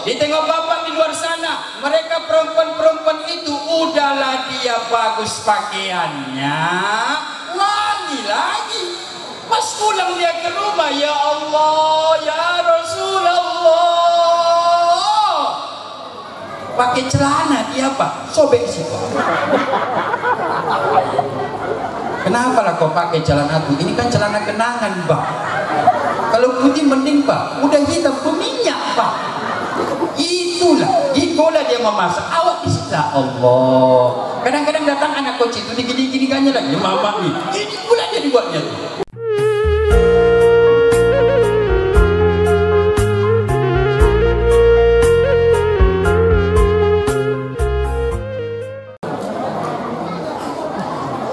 Ditengok bapak di luar sana, mereka perempuan-perempuan itu udahlah dia bagus pakaiannya, wangi lagi. Pas pulang dia ke rumah, ya Allah, ya Rasulullah, pakai celana dia apa? Sobek sih. Kenapa lah kau pakai celana itu? Ini kan celana kenangan, Pak. Kalau putih mending, Pak. Udah hitam berminyak, Pak. Itulah dia memasak. Awak bisa, Allah. Kadang-kadang datang anak kecil itu digini-ginikannya lagi, mama nih. Ini pula dia dibuatnya tuh.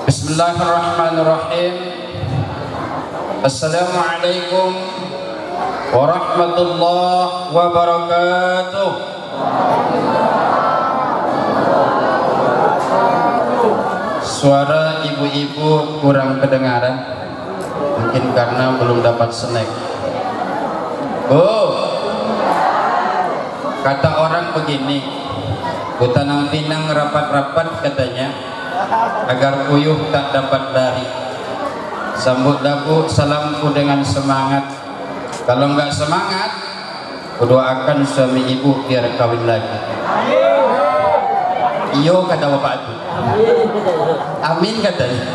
Bismillahirrahmanirrahim. Assalamualaikum warahmatullahi wabarakatuh. Suara ibu-ibu kurang kedengaran, mungkin karena belum dapat snack. Kata orang begini, Butanang Pinang rapat-rapat katanya, agar puyuh tak dapat lari. Sambut daku salamku dengan semangat. Kalau enggak semangat, kudoakan suami ibu biar kawin lagi. Iyo kata bapak itu. Amin katanya.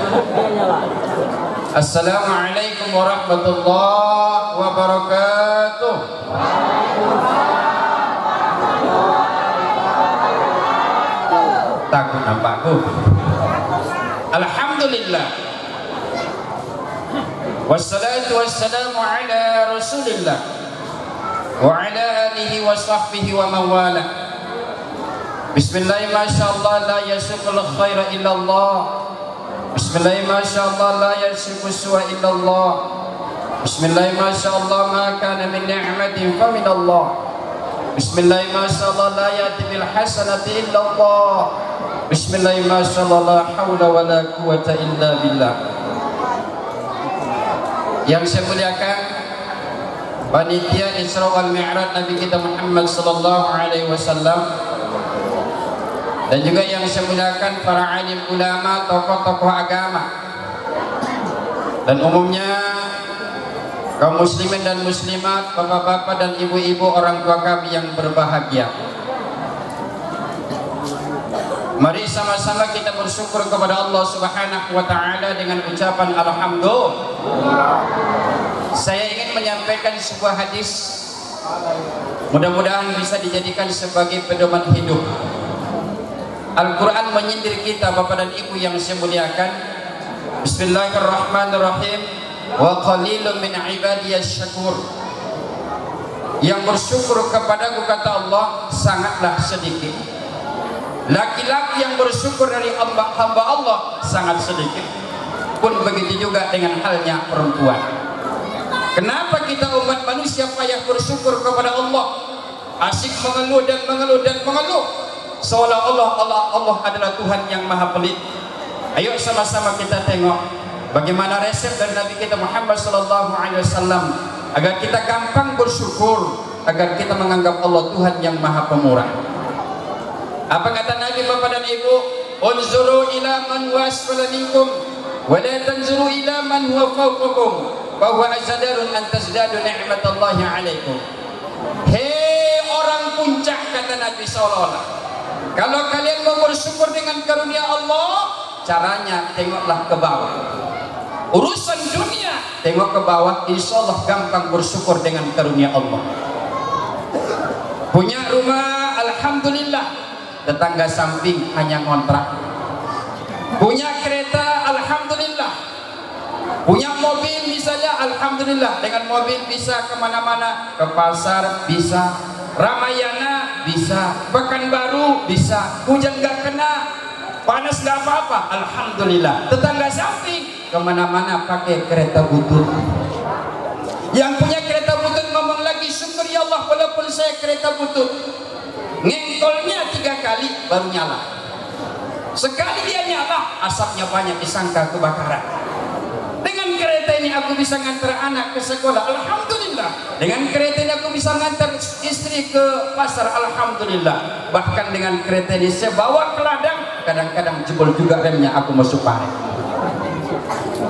Assalamualaikum warahmatullahi wabarakatuh. Takut nampakku. Alhamdulillah. Wassalatu wassalamu ala Rasulillah wa ala alihi wa sahbihi wa mawala. Bismillah, masyaallah, la yasuqul khaira illallah. Bismillah, masyaallah, la yasuqus su'a illallah. Bismillah, masyaallah, ma kana min ni'matin fa min Allah. Bismillah, masyaallah, la yati bil hasanati illallah. Bismillah, masyaallah, la hawla wa la quwata illa billah. Yang saya muliakan panitia Isra wal Mi'raj Nabi kita Muhammad sallallahu alaihi wasallam, dan juga yang saya muliakan para alim ulama, tokoh-tokoh agama, dan umumnya kaum muslimin dan muslimat, bapak-bapak dan ibu-ibu, orang tua kami yang berbahagia. Mari sama-sama kita bersyukur kepada Allah Subhanahu wa taala dengan ucapan alhamdulillah. Saya ingin menyampaikan sebuah hadis, mudah-mudahan bisa dijadikan sebagai pedoman hidup. Al-Quran menyindir kita, bapak dan ibu yang saya muliakan. Bismillahirrahmanirrahim. Wa qalilun min ibadiyas syakur. Yang bersyukur kepadaku, kata Allah, sangatlah sedikit. Laki-laki yang bersyukur dari hamba Allah sangat sedikit. Pun begitu juga dengan halnya perempuan. Kenapa kita umat manusia payah bersyukur kepada Allah? Asyik mengeluh dan mengeluh dan mengeluh, seolah-olah Allah adalah Tuhan yang maha pelit. Ayo sama-sama kita tengok bagaimana resep dari Nabi kita Muhammad SAW agar kita gampang bersyukur, agar kita menganggap Allah Tuhan yang maha pemurah. Apa kata Nabi, bapak dan ibu? Unzuru ila man wasfala minkum wa la tanzuru ila man huwa fawqakum wa huwa azadarun an tazdadu ni'matallahi alaikum. Hei orang puncak, kata Nabi seolah-olah, kalau kalian mau bersyukur dengan karunia Allah, caranya tengoklah ke bawah. Urusan dunia tengok ke bawah, insya Allah gampang bersyukur dengan karunia Allah. Punya rumah, alhamdulillah, tetangga samping hanya ngontrak. Punya kereta, alhamdulillah. Punya mobil misalnya, alhamdulillah, dengan mobil bisa kemana-mana, ke pasar bisa, Ramayana bisa, Pekanbaru bisa, hujan gak kena, panas gak apa-apa, alhamdulillah. Tetangga samping kemana-mana pakai kereta butut. Yang punya kereta butut ngomong lagi, syukur ya Allah walaupun saya kereta butut, ngengkolnya 3 kali baru nyala. Sekali dia nyala, asapnya banyak, disangka kebakaran. Dengan kereta ini aku bisa ngantar anak ke sekolah, alhamdulillah. alhamdulillah. Dengan kereta ini aku bisa ngantar istri ke pasar, alhamdulillah. Bahkan dengan kereta ini saya bawa ke ladang, kadang-kadang jebol juga remnya, aku masuk parit.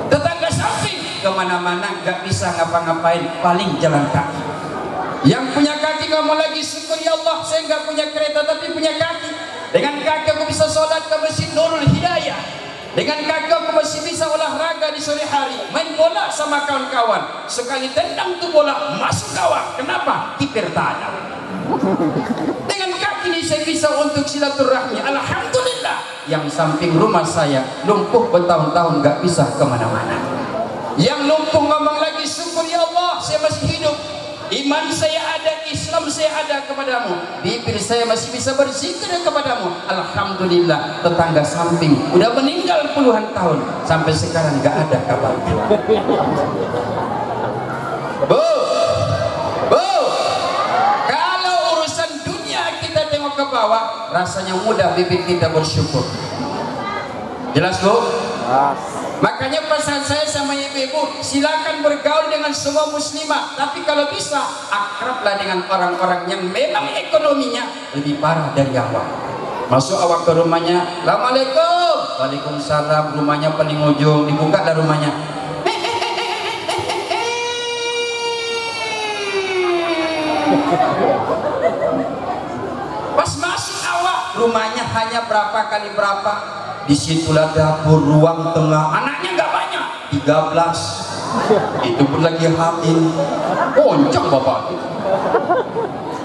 Tetangga samping kemana-mana nggak bisa ngapa-ngapain, paling jalan kaki. Yang punya kaki kamu lagi syukur, ya Allah saya nggak punya kereta tapi punya kaki. Dengan kaki aku bisa sholat ke Masjid Nurul Hidayah. Dengan kaki aku masih bisa olahraga di sore hari, main bola sama kawan-kawan. Sekali tendang tuh bola masuk gawang. Kenapa? Kiper tanah. Dengan kaki ini saya bisa untuk silaturahmi, alhamdulillah. Yang samping rumah saya lumpuh bertahun-tahun nggak bisa kemana-mana. Yang lumpuh ngomong lagi syukur, ya Allah saya masih hidup, iman saya ada, Islam saya ada kepadamu, bibir saya masih bisa berzikir kepadamu, alhamdulillah. Tetangga samping udah meninggal puluhan tahun sampai sekarang nggak ada kabarnya. Bu, kalau urusan dunia kita tengok ke bawah, rasanya mudah bibir kita bersyukur. Jelas Bu? Makanya pesan saya sama ibu-ibu, silakan bergaul dengan semua muslimah, tapi kalau bisa akrablah dengan orang-orang yang memang ekonominya lebih parah dari awak. Masuk awak ke rumahnya, assalamualaikum, waalaikumsalam, rumahnya paling ujung, dibuka dah rumahnya. Pas masuk awak, rumahnya hanya berapa kali berapa. Disitulah dapur, ruang tengah, anaknya nggak banyak, 13. Itu pun lagi hamil, bonceng bapak.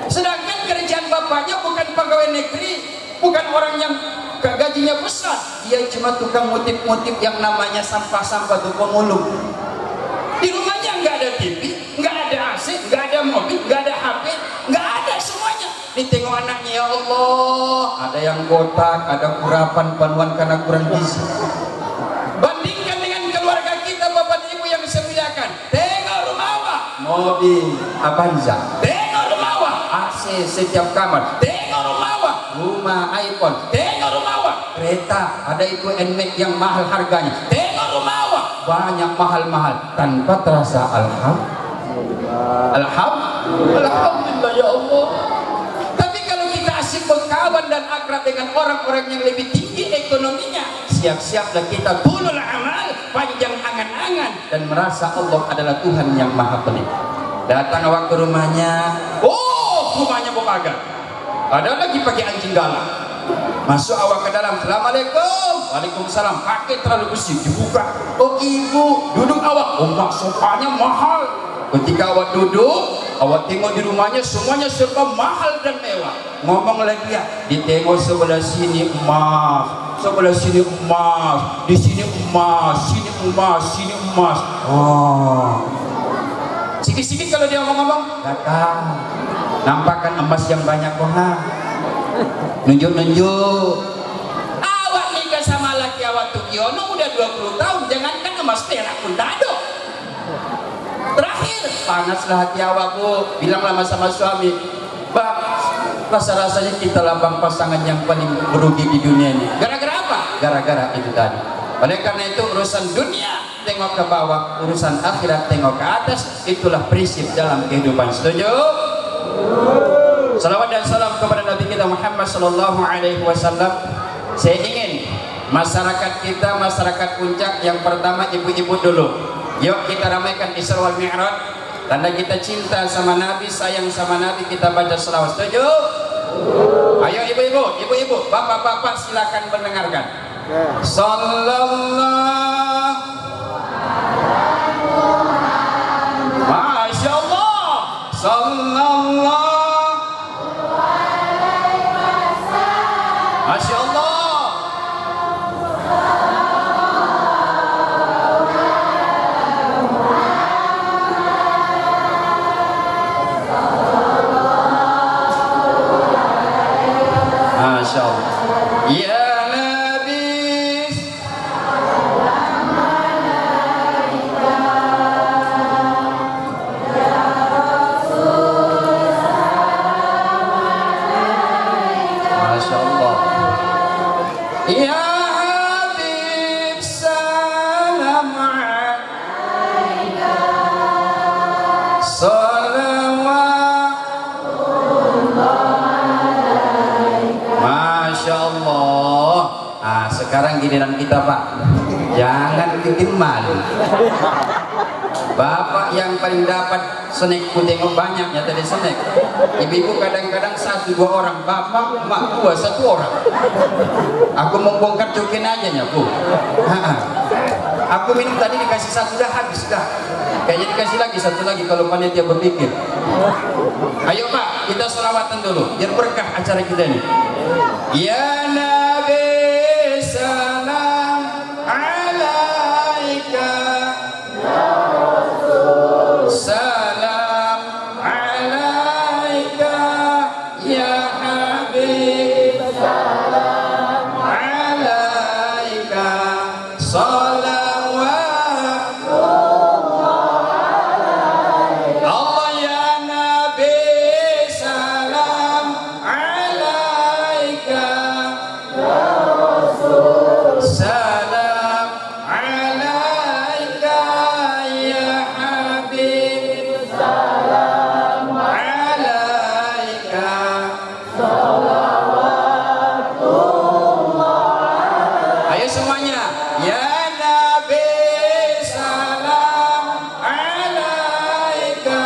Sedangkan kerjaan bapaknya bukan pegawai negeri, bukan orang yang gajinya besar, dia cuma tukang ngutip-ngutip yang namanya sampah-sampah tuh, pemulung. Di rumahnya nggak ada TV, nggak ada AC, nggak ada mobil, nggak ada HP, nggak ada semuanya. Ditengok anaknya, ya Allah, ada yang botak, ada kurapan, panuan karena kurang gizi. Bandingkan dengan keluarga kita, bapak ibu yang saya muliakan, tengok rumah awak, mobil Avanza, tengok rumah awak, AC setiap kamar, tengok rumah awak, rumah iPhone, tengok rumah awak, kereta, ada itu NMAX yang mahal harganya, tengok rumah awak, banyak mahal-mahal, tanpa terasa alhamdulillah, alhamdulillah ya Allah. Berkawan dan akrab dengan orang-orang yang lebih tinggi ekonominya, siap-siaplah kita tulul amal, panjang angan-angan, dan merasa Allah adalah Tuhan yang maha pelit. Datang awak ke rumahnya, oh rumahnya bokagan, ada lagi pakai anjing galak. Masuk awak ke dalam, assalamualaikum, waalaikumsalam, pakai terlalu besi, dibuka, oh ibu duduk awak, oh mak sofanya mahal. Ketika awak duduk, awak tengok di rumahnya semuanya serba mahal dan mewah. Ngomong lagi ya, ditengok sebelah sini emas, sebelah sini emas, di sini emas, sini emas, sini emas. Oh, sikit-sikit kalau dia ngomong, datang, nampakkan emas yang banyak kok, nunjuk-nunjuk. Awak nikah sama laki awak Tukiono udah 20 tahun, jangankan emas perak pun tak ada. Terakhir panaslah hati awak Bu, bilanglah sama suami, bang, rasa-rasanya kita labang pasangan yang paling merugi di dunia ini. Gara-gara apa? Gara-gara itu tadi. Oleh karena itu urusan dunia tengok ke bawah, urusan akhirat tengok ke atas. Itulah prinsip dalam kehidupan. Setuju? Salawat dan salam kepada Nabi kita Muhammad sallallahu alaihi wasallam. Saya ingin masyarakat kita, masyarakat Puncak, yang pertama ibu-ibu dulu. Yuk kita ramaikan Isra wal Mi'raj, tanda kita cinta sama Nabi, sayang sama Nabi, kita baca selawat. Setuju? Ayo ibu-ibu, bapak-bapak silakan mendengarkan. Sallallahu, Masya Allah, Sallallahu, Masya Allah. Masya Allah. Ya Nabi, Masya Allah. Ya Habib, salam alaika. sekarang giliran kita Pak, jangan bikin malu. Bapak yang paling dapat snack, ku tengok banyaknya tadi snack. Ibu-ibu kadang-kadang 1-2 orang, bapak, mak 2-1 orang. Aku mau bongkar cokin aja ya Bu. Aku minum tadi dikasih 1 dah habis dah. Kayaknya dikasih lagi 1 lagi kalau panitia berpikir. Ayo Pak, kita sholawatan dulu biar berkah acara kita ini. Ya Nabi salam alaika, salam alaika ya Habib, salam alaika, salawatullah alaika. Allah ya Nabi salam alaika, ya Rasul salam alaika, ya Habib salam alaika, salawatullah. Ayo semuanya, ya Nabi salam alaika,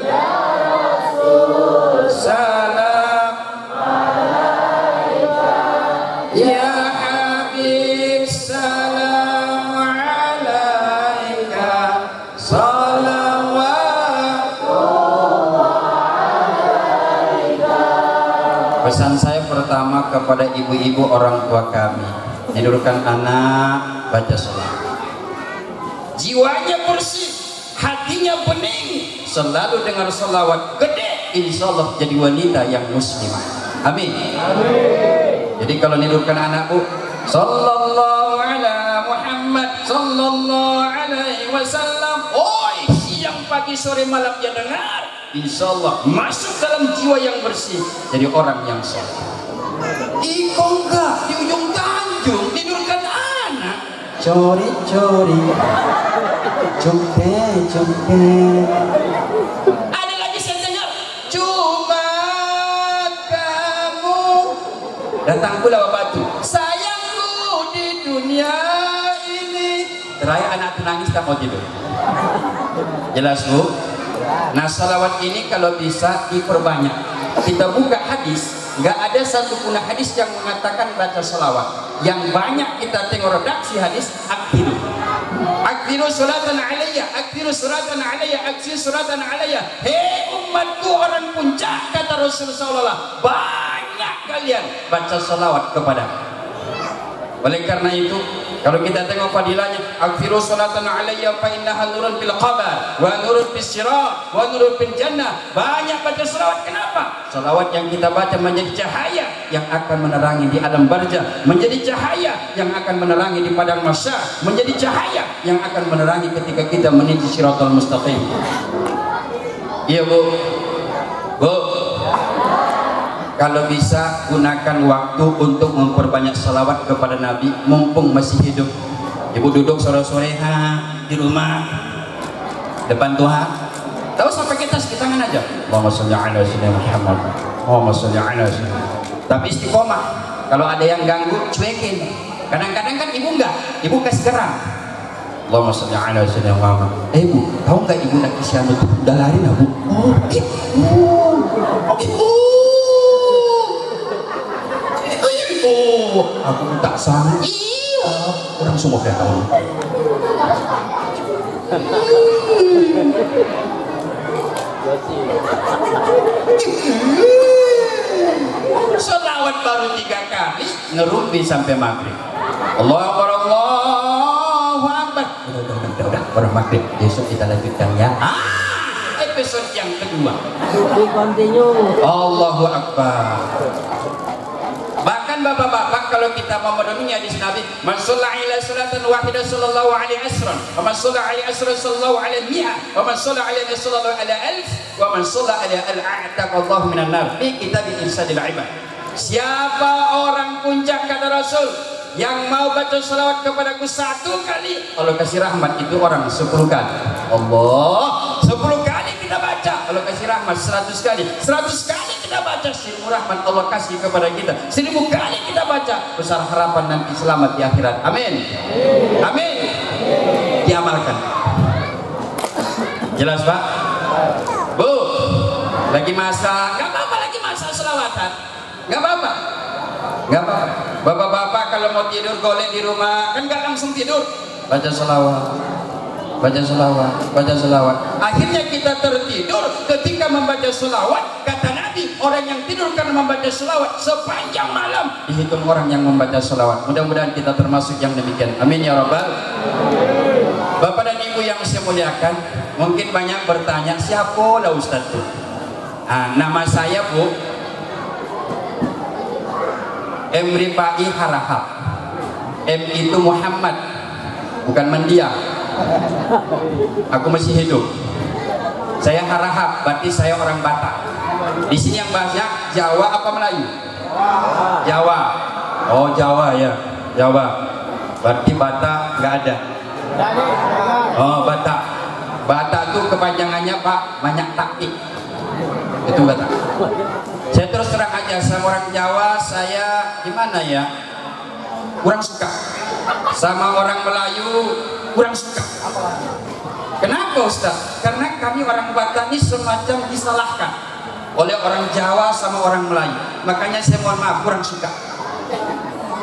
ya Rasul salam alaika, ya Habib salam alaika, salawatullah alaika. Pesan saya pertama kepada ibu-ibu orang tua kami, tidurkan anak, baca sholawat. Jiwanya bersih, hatinya bening, selalu dengar sholawat gede, insya Allah jadi wanita yang muslimah. Amin. Jadi kalau nidurkan anakku, sallallahu ala Muhammad sallallahu alaihi wasallam, oi, siang pagi sore malam dia dengar, insya Allah masuk dalam jiwa yang bersih, jadi orang yang soleh. Iko enggak di ujung Tanjung tidurkan anak, cori-cori, jongke-jongke. Ada lagi saya dengar, cuma kamu datang pula batu, sayangku di dunia ini. Terakhir anak nangis tak mau tidur. Jelas Bu? Nah salawat ini kalau bisa diperbanyak. Kita buka hadis, nggak ada satupun hadis yang mengatakan baca salawat. Yang banyak kita tengok redaksi hadis, akhiru suratan alayya, akhiru suratan alayya, akhiru suratan alayya. Hei umatku orang puncak, kata Rasulullah, banyak kalian baca salawat kepada. Oleh karena itu, kalau kita tengok fadilahnya, akhiru salatan alayya fa innaha nurun fil qabr wa nurun fis sirat wa nurun fil jannah. Banyak baca salawat. Kenapa? Salawat yang kita baca menjadi cahaya yang akan menerangi di alam barzah, menjadi cahaya yang akan menerangi di padang mahsyar, menjadi cahaya yang akan menerangi ketika kita menuju siratal mustaqim. Iya Bu. Bu, kalau bisa gunakan waktu untuk memperbanyak salawat kepada Nabi mumpung masih hidup. Ibu duduk sore-sore di rumah depan Tuhan, tahu sampai kita sakit tangan aja, Allahumma sholli ala sayyidina Muhammad, Allahumma sholli ala sayyidina. Tapi istiqomah, kalau ada yang ganggu cuekin. Kadang-kadang kan ibu enggak, ibu kasih geram, Allahumma sholli ala sayyidina Muhammad. Bu, tahu enggak ibu nak kesian itu udah lari lah Bu. Aku tak sanggup. Iya, orang semua kayak tahu. Selawat baru 3 kali, ngerumpi sampai maghrib. Allahu Akbar, Allahu Akbar. Udah, baru maghrib. Besok kita lanjutkan ya. Episode yang kedua. Continue. Allahu Akbar. Bahkan bapak-bapak kalau kita mau merenungi hadis Nabi, man shalla ila salatan wahidah sallallahu alaihi asran, wa man shalla alaihi asran sallallahu alaihi mi'ah, wa man shalla alaihi sallallahu ala alf, wa man shalla ala al-a'taqallahu minan nar. Fi kitab irsadil ibad. Siapa orang puncak kata Rasul yang mau baca salawat kepadaku 1 kali, Allah kasih rahmat itu orang 10 kali. Allah 10 kali kita baca, Allah kasih rahmat 100 kali. 100 kali kita baca 1000 rahmat Allah kasih kepada kita. 1000 kali kita baca, besar harapan nanti selamat di akhirat. Amin. Amin. Diamalkan. Jelas Pak? Bu, lagi masa, nggak apa-apa lagi masa selawatan, nggak apa-apa, nggak apa-apa. Bapak-bapak kalau mau tidur golek di rumah kan nggak langsung tidur, baca selawat, baca selawat, baca selawat. Akhirnya kita tertidur ketika membaca selawat. Kata Nabi, orang yang tidur karena membaca selawat sepanjang malam dihitung orang yang membaca selawat. Mudah-mudahan kita termasuk yang demikian. Amin ya rabbal. Bapak dan Ibu yang saya muliakan, mungkin banyak bertanya, siapa lah Ustadz itu? Nama saya Bu Emri Pai Harahap. M itu Muhammad, bukan mendiang. Aku masih hidup. Saya Harahap, berarti saya orang Batak. Di sini yang bahasnya Jawa apa Melayu? Jawa. Oh Jawa ya, Jawa. Berarti Batak nggak ada. Oh Batak. Batak itu kepanjangannya Pak, banyak taktik. Itu Batak. Saya terus terang aja, sama orang Jawa saya gimana ya, kurang suka. Sama orang Melayu kurang suka. Kenapa Ustaz? Karena kami orang Batak ini semacam disalahkan oleh orang Jawa sama orang Melayu. Makanya saya mohon maaf, kurang suka.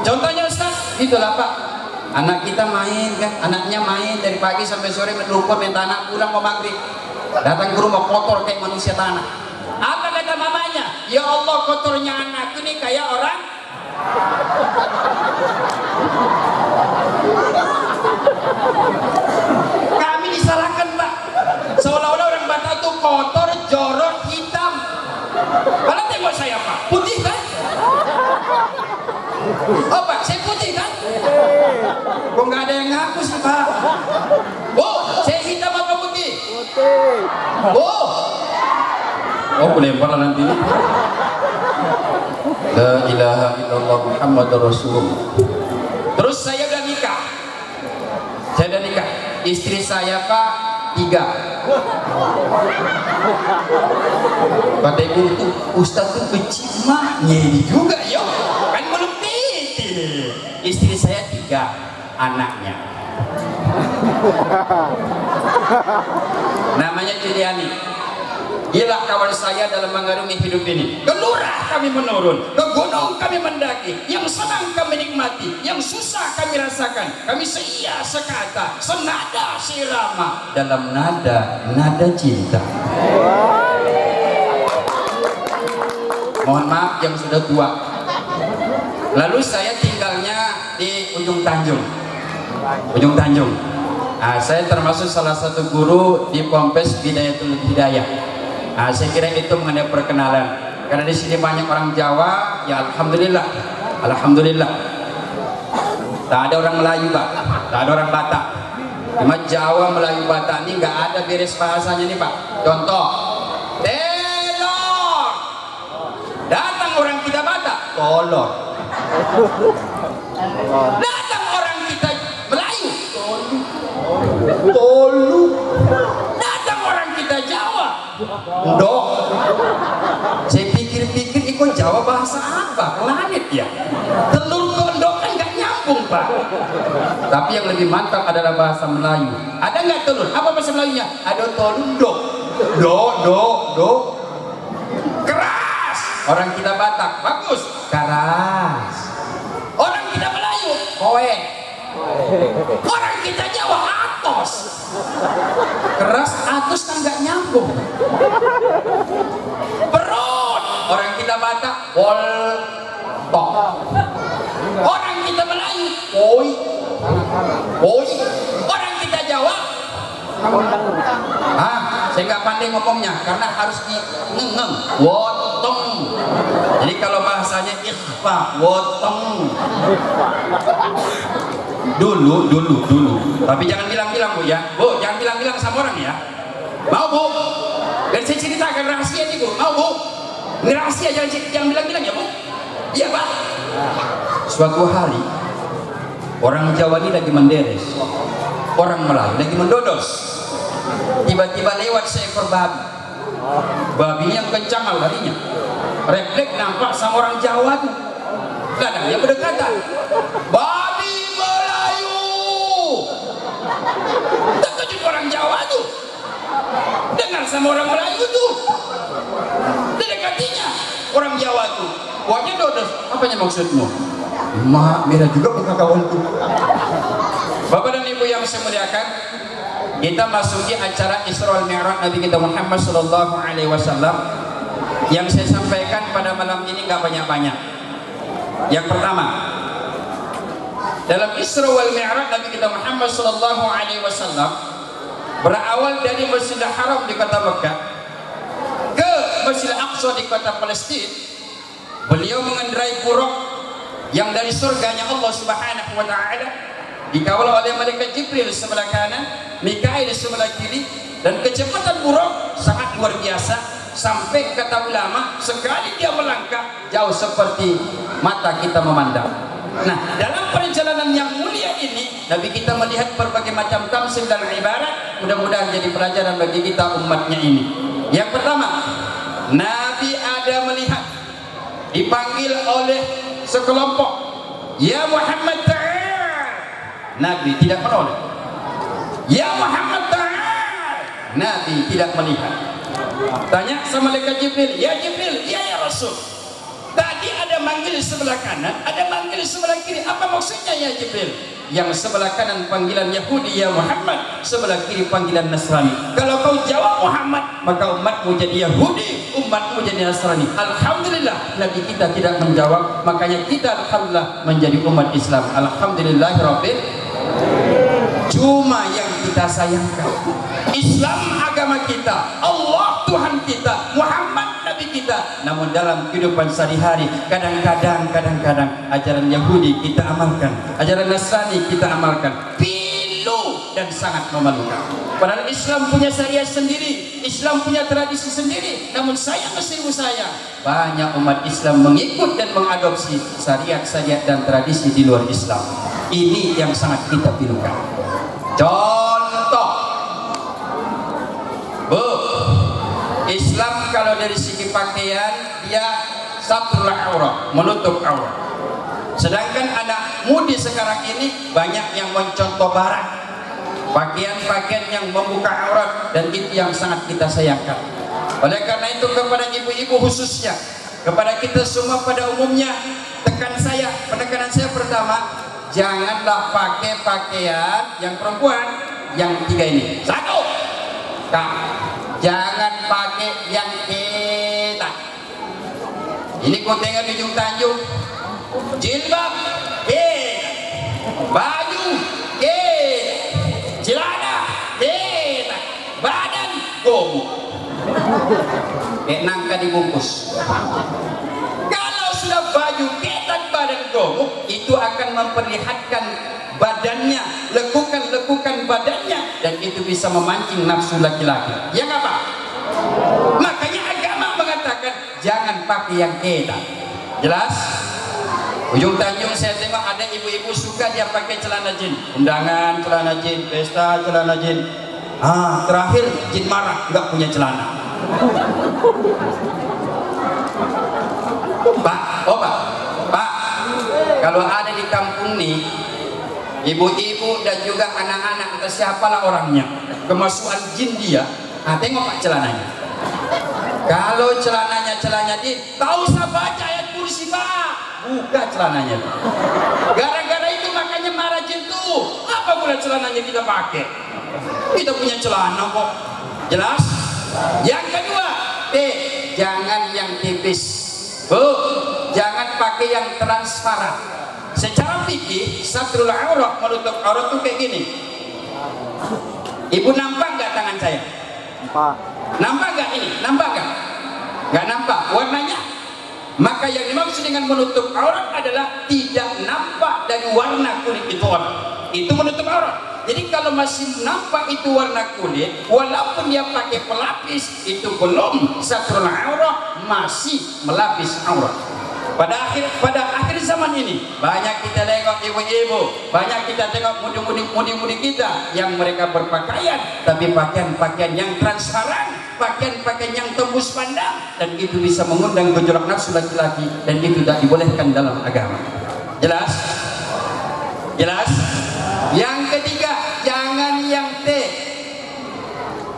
Contohnya Ustaz, itulah Pak, anak kita main kan, anaknya main dari pagi sampai sore menelepon minta anak pulang mau maghrib, datang ke rumah kotor kayak manusia tanah. Apa kata mamanya? Ya Allah, kotornya anak ini kayak orang. Kami disalahkan Pak, seolah-olah orang Batak itu kotor, jorok, hitam. Kalau tengok saya Pak, putih kan? Oh Pak, saya putih kan? Kok nggak ada yang ngaku sih Pak? Bu, saya hitam apa putih? Putih. Bu. Oh boleh lempar nanti. La ilaha illallah Muhammadur Rasulullah. Terus saya udah nikah. Saya udah nikah. Istri saya Pak 3. Kata ibu itu Ustaz tuh kecil mah nyeri juga yo. Kan belum titik. Istri saya 3 anaknya. Namanya Juliani. Ialah kawan saya dalam mengarungi hidup ini. Ke lurah kami menurun, ke gunung kami mendaki. Yang senang kami nikmati, yang susah kami rasakan. Kami seia sekata, senada seirama dalam nada cinta. Mohon maaf yang sudah tua. Lalu saya tinggalnya di Ujung Tanjung. Ujung Tanjung. Saya termasuk salah satu guru di Pompes Bidayatul Hidayah. Saya kira itu mengenai perkenalan. Karena di sini banyak orang Jawa, ya alhamdulillah, alhamdulillah. Tak ada orang Melayu Pak, tak ada orang Batak. Cuma Jawa, Melayu, Batak ini nggak ada beres bahasanya nih Pak. Contoh, telor. Datang orang kita Batak, tolor. Datang orang kita Melayu, tolu. Datang orang kita Jawa, dok. Saya pikir-pikir ikut Jawa bahasa apa? Planet ya. Telur kondok kan nggak nyambung Pak. Tapi yang lebih mantap adalah bahasa Melayu. Ada nggak telur? Apa bahasa Melayunya? Ada telur dok. Do. Keras. Orang kita Batak bagus. Keras. Orang kita Melayu kowe. Orang kita Jawa atos. Keras atos kan nggak nyambung. Perut. Orang kita Batak woltok. Orang kita Melayu koi. Orang kita Jawa saya nggak pandai ngomongnya karena harus di ngeng wotong. Jadi kalau bahasanya ikhfa wotong. Dulu. Tapi jangan bilang-bilang Bu ya. Bu, jangan bilang-bilang sama orang ya. Mau Bu? Dan saya ceritakan rahasia nih Bu. Mau Bu? Ini rahasia, jangan bilang-bilang ya Bu. Iya Pak. Suatu hari orang Jawa ini lagi menderes, orang Melayu lagi mendodos. Tiba-tiba lewat seekor babi. Babi yang kencang larinya. Refleks nampak sama orang Jawa tuh. Kadang dia berdekatan. Babi Melayu. Terkejut orang Jawa tuh. Dengar sama orang Melayu tuh. Didekatinya orang Jawa tuh. Wajah dodos. Apanya maksudmu? Mak, merah juga muka kawan tuh. Bapak dan Ibu yang saya muliakan, kita masuki acara Isra wal Mi'raj Nabi kita Muhammad sallallahu alaihi wasallam. Yang saya sampaikan pada malam ini nggak banyak-banyak. Yang pertama, dalam Isra wal Mi'raj Nabi kita Muhammad sallallahu alaihi wasallam berawal dari Masjidil Haram di kota Mekah ke Masjidil Aqsa di kota Palestina. Beliau mengendarai buruk yang dari surganya Allah Subhanahu wa taala, dikawal oleh malaikat Jibril sebelah kanan, Mikail sebelah kiri, dan kecepatan buruk sangat luar biasa sampai kata ulama sekali dia melangkah jauh seperti mata kita memandang. Nah, dalam perjalanan yang mulia ini Nabi kita melihat berbagai macam tamsil dan ibarat, mudah-mudahan jadi pelajaran bagi kita umatnya ini. Yang pertama, Nabi ada melihat dipanggil oleh sekelompok, ya Muhammad ta'al. Nabi tidak menoleh. Ya Muhammad ta'al. Nabi tidak melihat. Tanya sama malaikat Jibril, ya Jibril, ya Rasul, tadi ada manggil sebelah kanan, ada manggil sebelah kiri, apa maksudnya ya Jibril? Yang sebelah kanan panggilan Yahudi ya Muhammad, sebelah kiri panggilan Nasrani. Kalau kau jawab Muhammad, maka umatmu jadi Yahudi, umatmu jadi Nasrani. Alhamdulillah Nabi kita tidak menjawab, makanya kita alhamdulillah menjadi umat Islam. Alhamdulillahirabbil. Cuma yang kita sayangkan, Islam agama kita, Allah Tuhan kita, Muhammad Nabi kita. Namun dalam kehidupan sehari-hari kadang-kadang ajaran Yahudi kita amalkan, ajaran Nasrani kita amalkan, pilu dan sangat memalukan. Padahal Islam punya syariat sendiri, Islam punya tradisi sendiri. Namun sayang seribu sayang, banyak umat Islam mengikut dan mengadopsi syariat-syariat dan tradisi di luar Islam. Ini yang sangat kita pilukan. Contoh, Islam kalau dari segi pakaian dia satrul aurat, menutup aurat. Sedangkan anak mudi sekarang ini banyak yang mencontoh barat, pakaian-pakaian yang membuka aurat, dan itu yang sangat kita sayangkan. Oleh karena itu kepada ibu-ibu khususnya, kepada kita semua pada umumnya, penekanan saya pertama, janganlah pakai pakaian yang perempuan yang tiga ini. Satu, Kak, jangan pakai yang ketat. Ini kontengan di ujung Tanjung, jilbab baju celana badan gomuk, nangka dibungkus. Kalau sudah baju ketat badan gomuk, itu akan memperlihatkan badannya, lekukan badannya, dan itu bisa memancing nafsu laki-laki. Yang apa? Makanya agama mengatakan jangan pakai yang ketat. Jelas? Ujung Tanjung saya tengok ada ibu-ibu suka dia pakai celana jin, undangan celana jin, pesta celana jin. Terakhir jin marah nggak punya celana. Pak, kalau ada di kampung nih ibu-ibu dan juga anak-anak atau siapalah orangnya kemasukan jin dia, tengok Pak celananya. Kalau celananya jin, tahu usah baca ayat kursi Pak, buka celananya. Gara-gara itu makanya marah jin tuh. Apa pula celananya kita pakai? Kita punya celana kok. Jelas? Yang kedua, jangan yang tipis. Jangan pakai yang transparan. Secara fikih, satrul aurat, menutup aurat tuh kayak gini. Ibu nampak nggak tangan saya? Nampak nggak ini? Nampak nggak? Nggak nampak. Warnanya? Maka yang dimaksud dengan menutup aurat adalah tidak nampak dari warna kulit itu orang. Itu menutup aurat. Jadi kalau masih nampak itu warna kulit, walaupun dia pakai pelapis, itu belum satrul aurat, masih melapis aurat. Pada akhir zaman ini banyak kita tengok ibu-ibu, banyak kita tengok mudi-mudi kita yang mereka berpakaian tapi pakaian yang transparan, pakaian-pakaian yang tembus pandang, dan itu bisa mengundang gejolak nafsu laki-laki, dan itu tidak dibolehkan dalam agama. Jelas? Jelas? Yang ketiga, jangan yang T.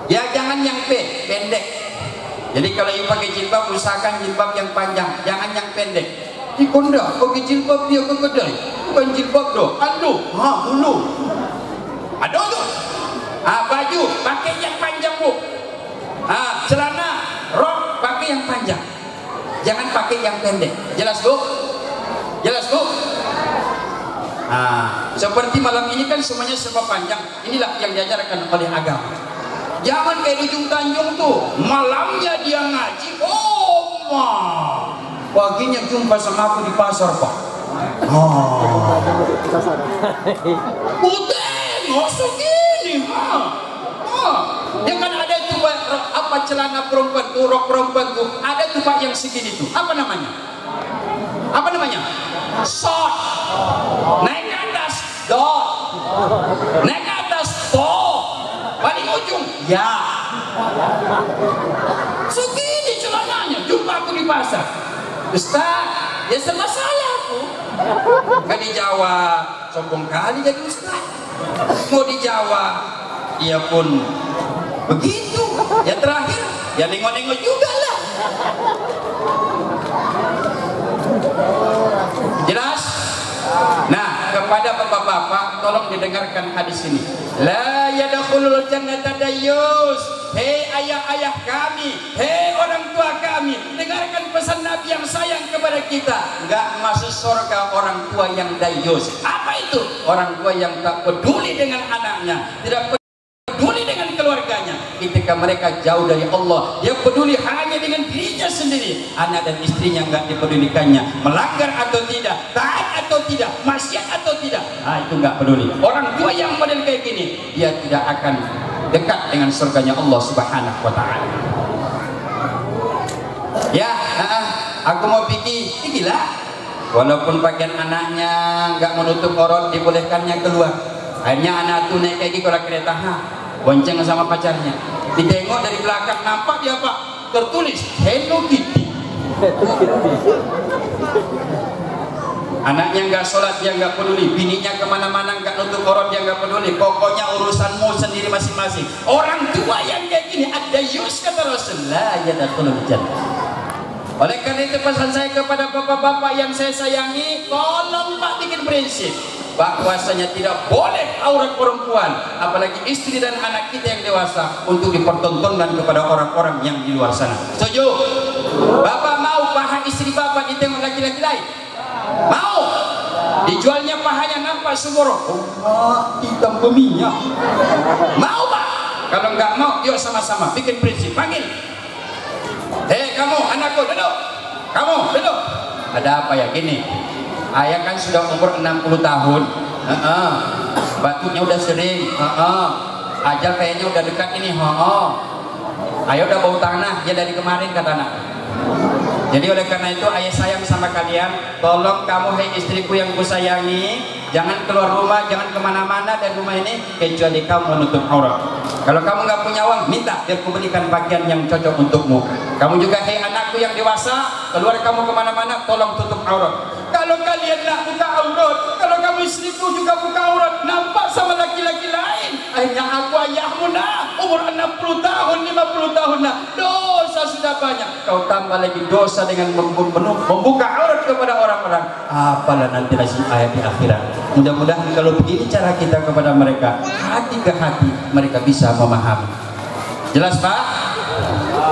Ya, jangan yang P, pendek. Jadi kalau yang pakai jilbab, usahakan jilbab yang panjang, jangan yang pendek. Ikonda, pakai jilbab dia ke kedai, bukan jilbab doh, aduh, dulu. Aduh tuh. Baju pakai yang panjang, Bu. Celana, rok pakai yang panjang. Jangan pakai yang pendek. Jelas, Bu? Jelas, Bu? Seperti malam ini kan semuanya serba panjang. Inilah yang diajarkan oleh agama. Jangan kayak di ujung Tanjung tuh, malamnya dia ngaji, paginya jumpa sama aku di pasar, Pak. Tengok segini, dia kan ada tuh apa celana perempuan tuh, rok perempuan tuh, ada tuh Pak yang segini tuh, apa namanya? Apa namanya? Short. Naik ke atas, dot. Naik ke atas, top. Paling ujung, ya. Segini celananya, jumpa aku di pasar. Ustaz, ya sama saya aku. Kan dijawab, sombong kali jadi Ustaz. Mau dijawab, dia pun begitu. Yang terakhir, ya nengok-nengok juga lah. Jelas? Nah, kepada bapak-bapak tolong didengarkan hadis ini. La yadkhulul jannata dayyus. Hei ayah-ayah kami, hei orang tua kami, dengarkan pesan Nabi yang sayang kepada kita. Enggak masuk surga orang tua yang dayyus. Apa itu? Orang tua yang tak peduli dengan anaknya, tidak peduli dengan keluarganya. Ketika mereka jauh dari Allah, dia peduli hanya dengan dirinya sendiri. Anak dan istrinya enggak dipedulikannya, melanggar atau tidak, taat atau tidak, maksiat atau tidak, itu enggak peduli. Orang tua yang model kayak gini, dia tidak akan dekat dengan surganya Allah Subhanahu wa ta'ala. Ya, aku mau pikir lah. Walaupun pakaian anaknya enggak menutup aurat, dibolehkannya keluar. Akhirnya anak tuh naik kayak kalau kereta, bonceng sama pacarnya. Ditengok dari belakang, nampak dia Pak, tertulis Hello Kitty. Anaknya nggak sholat, dia nggak peduli. Bininya kemana-mana nggak nutup aurat, dia nggak peduli. Pokoknya urusanmu sendiri masing-masing. Orang tua yang kayak gini ada yus kata Rasulullah, ya dakhulul jannah. Oleh karena itu pesan saya kepada bapak-bapak yang saya sayangi, tolong Pak bikin prinsip bahwasanya tidak boleh aurat perempuan, apalagi istri dan anak kita yang dewasa, untuk dipertontonkan kepada orang-orang yang di luar sana. Setuju? Bapak mau paha istri bapak ditengok laki-laki lain? Mau? Dijualnya pahanya nampak sumur, hitam berminyak. Mau Pak? Kalau nggak mau, yuk sama-sama bikin prinsip. Panggil. Hei kamu, anakku, duduk. Kamu, duduk. Ada apa ya? Gini, ayah kan sudah umur 60 tahun. Batuknya udah sering. Ajal kayaknya udah dekat ini. Ayo udah bau tanah, ya dari kemarin kata anak. Jadi oleh karena itu ayah sayang sama kalian. Tolong kamu, hei istriku yang kusayangi, jangan keluar rumah, jangan kemana-mana dari rumah ini kecuali kamu menutup aurat. Kalau kamu nggak punya uang, minta biar ku belikan pakaian yang cocok untukmu. Kamu juga, hei anakku yang dewasa, keluar kamu kemana-mana, tolong tutup aurat. Kalau kalian nggak buka aurat, kalau kamu istriku juga buka aurat, nampak sama laki-laki lain, akhirnya aku ayahmu nah, umur 60 tahun, 50 tahun nah, dosa sudah banyak. Kau tambah lagi dosa dengan membuka aurat kepada orang-orang. Apalah nanti nasib ayat di akhirat. Mudah-mudahan kalau begini cara kita kepada mereka, hati ke hati, mereka bisa memahami. Jelas Pak?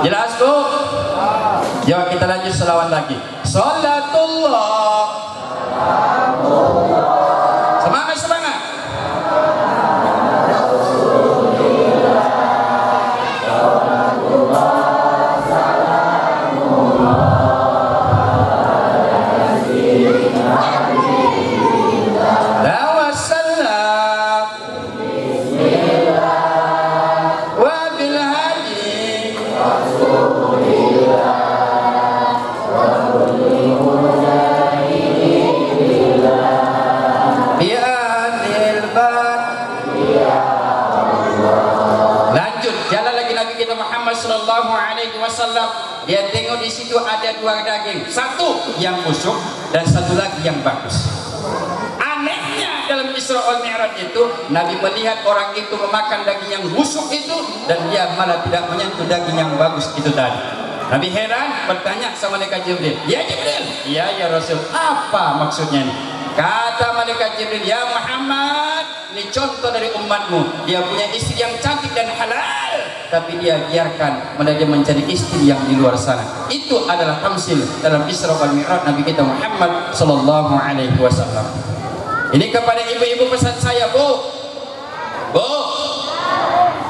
Jelas Bu? Yuk kita lanjut selawat lagi. Salatullah. Semangat, semangat. Alhamdulillah. tengok di situ ada dua daging, satu yang busuk dan satu lagi yang bagus. Anehnya dalam Isra wal Mi'raj itu Nabi melihat orang itu memakan daging yang busuk itu dan dia malah tidak menyentuh daging yang bagus itu tadi. Nabi heran, bertanya sama malaikat Jibril, ya Jibril, ya Rasul, apa maksudnya ini? Kata malaikat Jibril, ya Muhammad, ini contoh dari umatmu, dia punya istri yang cantik dan halal, tapi dia biarkan dia mencari istri yang di luar sana. Itu adalah tamsil dalam Isra wal Mi'raj Nabi kita Muhammad sallallahu alaihi wasallam. Ini kepada ibu-ibu pesan saya, Bu,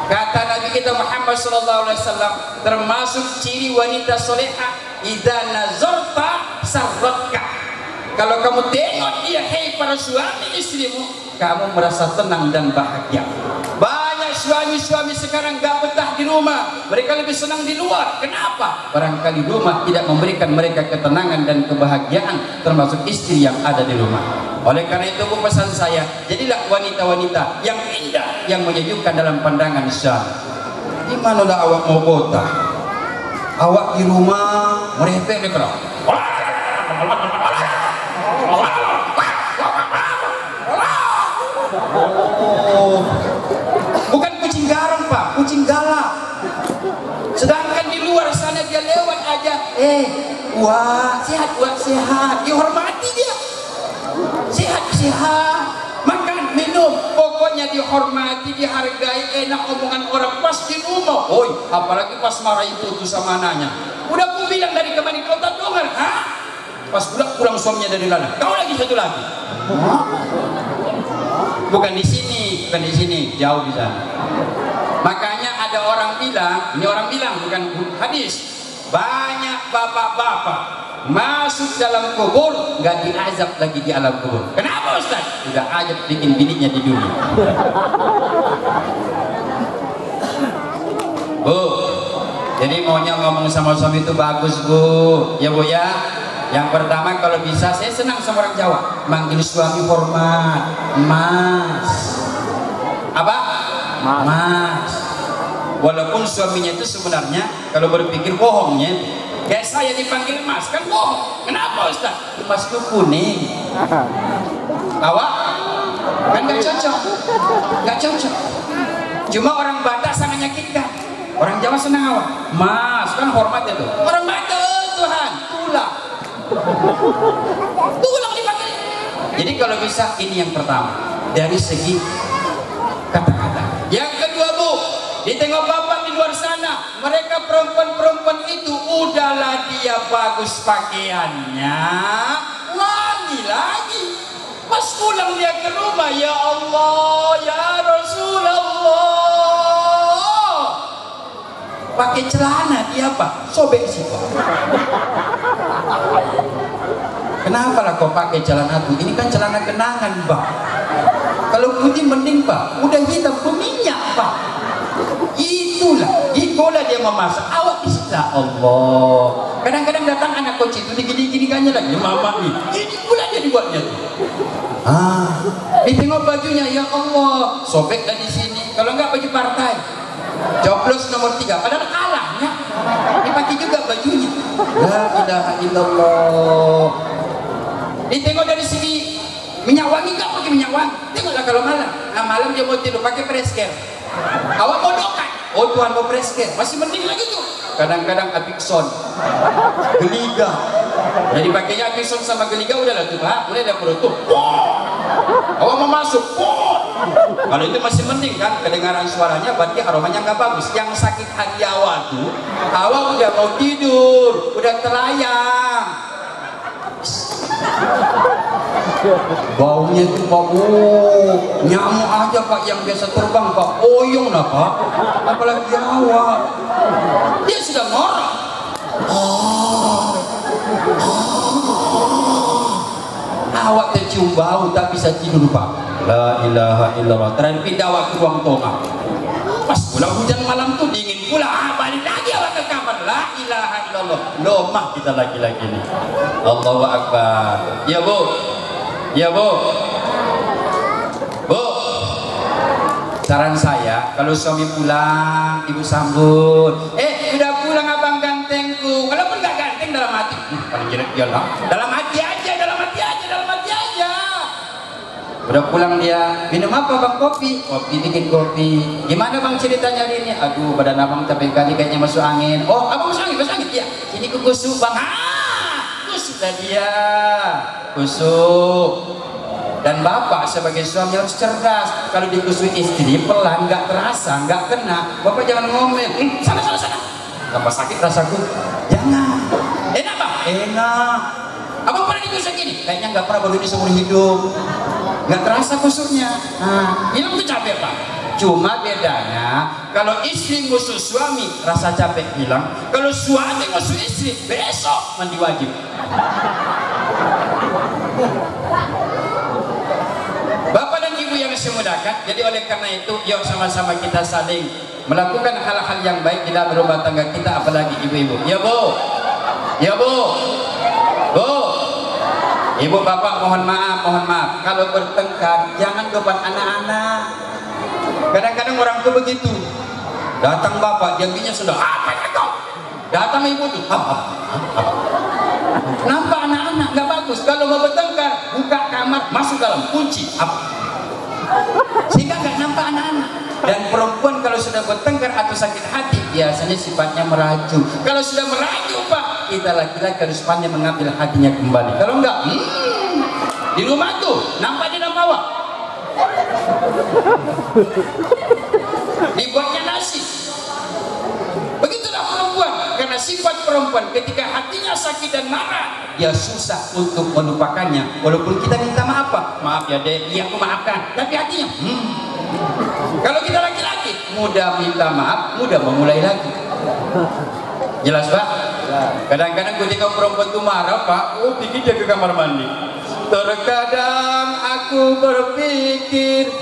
kata Nabi kita Muhammad sallallahu alaihi wasallam, termasuk ciri wanita solehah, idza nazarta sarratka. Kalau kamu tengok dia, hei para suami istrimu, kamu merasa tenang dan bahagia. Banyak suami-suami sekarang gak betah di rumah, mereka lebih senang di luar. Kenapa? Barangkali rumah tidak memberikan mereka ketenangan dan kebahagiaan, termasuk istri yang ada di rumah. Oleh karena itu, Bu, pesan saya, jadilah wanita-wanita yang indah, yang menyejukkan dalam pandangan suami. Di manalah awak mau botak? Awak di rumah merepek dekat. Bukan kucing garang, Pak, kucing galak. Sedangkan di luar sana dia lewat aja, wah sehat, wah sehat, dihormati dia. Sehat, makan, minum, pokoknya dihormati, dihargai, enak omongan orang pas di rumah. Oi, apalagi pas marah itu sama anaknya. Udah aku bilang dari kemarin, kau tak dengar, ha? Pas pulang suaminya dari ladang, kau lagi satu lagi. Bukan di sini, jauh di sana. Makanya ada orang bilang, ini orang bilang bukan hadis, banyak bapak-bapak masuk dalam kubur nggak diazab lagi di alam kubur. Kenapa Ustaz? Udah azab bikin bininya di dunia. Bu, jadi maunya ngomong sama suami itu bagus, Bu. Ya, Bu ya. Yang pertama, kalau bisa, saya senang sama orang Jawa, manggil suami hormat, Mas. Apa? Mas. Walaupun suaminya itu sebenarnya kalau berpikir bohongnya, kayak saya dipanggil Mas kan bohong. Kenapa Ustaz? Mas itu kuning. Awak kan nggak cocok. Cuma orang Batak sangat nyakitkan. Orang Jawa senang awak. Mas kan hormat itu. Orang Batak, Tuhan, tulang dipakai. Jadi kalau bisa, ini yang pertama dari segi kata-kata. Yang kedua, Bu, ditengok bapak di luar sana, mereka perempuan-perempuan itu udahlah dia bagus pakaiannya, wangi lagi. Pas pulang dia ke rumah, ya Allah, ya Rasulullah, pakai celana dia apa? Sobek sih, Pak. Kenapa lah kau pakai celana itu? Ini kan celana kenangan, Pak. Kalau putih mending, Pak. Udah hitam berminyak, Pak. Itulah dia memasak. Awak bisa, Allah. Kadang-kadang datang anak kecil itu digini-ginikannya lagi, mama nih. Ini pula dia dibuatnya tuh. Ditengok bajunya, ya Allah, sobek dah di sini. Kalau enggak baju partai, coblos nomor 3, padahal kalahnya dipakai juga bajunya. La ilaha illallah. Ditengok dari sini, minyak wangi nggak pakai minyak wangi. Tengoklah kalau malam, malam dia mau tidur pakai presker. Awak mau dokan, oh Tuhan mau presker, masih mending lagi tuh. Kadang-kadang Apixon, Geliga. Jadi pakainya Apixon sama Geliga udahlah tuh, Pak. Mulai ada perut tuh. Awak mau masuk, kalau itu masih mending kan, kedengaran suaranya, berarti aromanya nggak bagus. Yang sakit hati awak tuh, awak udah mau tidur, udah terlayang, baunya itu bau nyamuk aja, Pak, yang biasa terbang, Pak, oyong lah, Pak, apalagi awak. Dia sudah ngorok. Awak tercium bau tak bisa tidur, Pak. La ilaha illallah. Terakhir pindah waktu ruang tongah. Pas pulang hujan malam tuh dingin pula, balik lagi awak ke kamar. La ilaha illallah. Lomah kita lagi-lagi nih. Allahu Akbar. Ya, Bu. Ya, Bu. Bu, saran saya, kalau suami pulang, ibu sambut. Udah pulang abang gantengku. Kalaupun gak paling jelek dia lah. Dalam hati aja, dalam hati aja, dalam hati aja. Udah pulang dia, minum apa bang? Kopi. Kopi, bikin kopi. Gimana bang ceritanya hari ini? Aduh, badan abang capek kali kayaknya masuk angin. Oh, abang masuk angin, masuk angin. Iya, ini kusuk bang. Kusuk dah dia, kusuk. Dan bapak sebagai suami harus cerdas. Kalau dikusui istri pelan, nggak terasa, nggak kena. Bapak jangan ngomel. Sana. Tambah sakit rasaku. Jangan. Enak bang? Enak. Abang pernah dikusuk gini? Kayaknya nggak pernah, baru ini seumur hidup. Nggak terasa kusuknya. Hilang tuh capek pak. Cuma bedanya kalau istri ngusuk suami rasa capek hilang. Kalau suami ngusuk istri besok mandi wajib. Bapak dan ibu yang saya mudahkan, jadi oleh karena itu yuk sama-sama kita saling melakukan hal-hal yang baik di dalam rumah tangga kita, apalagi ibu-ibu. Ya bu, ya bu, bu, ibu bapak mohon maaf kalau bertengkar jangan depan anak-anak. Kadang-kadang orang tuh begitu, datang bapak diambilnya sudah apa ya kau, datang ibu tuh nampak anak-anak nggak bagus. Kalau mau bertengkar buka kamar, masuk dalam, kunci sehingga nggak nampak anak-anak. Dan perempuan kalau sudah bertengkar atau sakit hati biasanya sifatnya merajuk. Kalau sudah merajuk pak, kita laki-laki harus pandai mengambil hatinya kembali. Kalau enggak di rumah tuh nampak di dalam bawah dibuatnya nasi. Begitulah perempuan, karena sifat perempuan ketika hatinya sakit dan marah dia susah untuk melupakannya. Walaupun kita minta maaf pak, maaf ya dek, iya aku maafkan, tapi hatinya kalau kita laki-laki mudah minta maaf, mudah memulai lagi. Jelas pak? Kadang-kadang ketika perempuan itu marah pak, pergi dia ke kamar mandi. Terkadang aku berpikir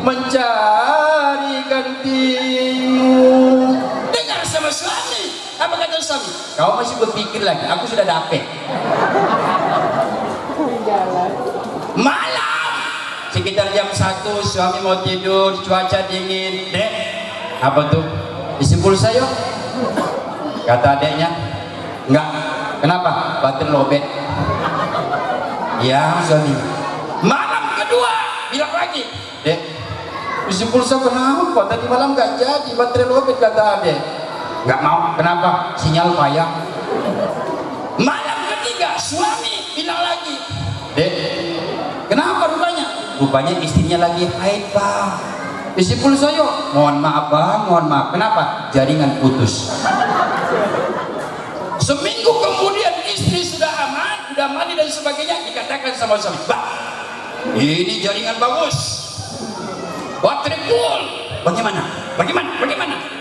mencari gantimu. Dengar sama suami, apa kata suami? Kau masih berpikir lagi, aku sudah dapet. Malam sekitar jam 1 suami mau tidur, cuaca dingin. Dek, apa tuh? Isi pulsa yuk. Kata adeknya, enggak. Kenapa? Baterai lobet. Ya suami. Malam kedua bilang lagi, dek, isi pulsa kenapa? Tadi malam enggak jadi, baterai lobet kata adek. Enggak mau. Kenapa? Sinyal payah. Malam ketiga suami bilang lagi, dek, kenapa rupanya? Rupanya istrinya lagi haid pak. Isi pulsa yuk. Mohon maaf bang, mohon maaf. Kenapa? Jaringan putus. Seminggu kemudian istri sudah aman, sudah mandi dan sebagainya, dikatakan sama suami, bang, ini jaringan bagus, baterai full. Bagaimana?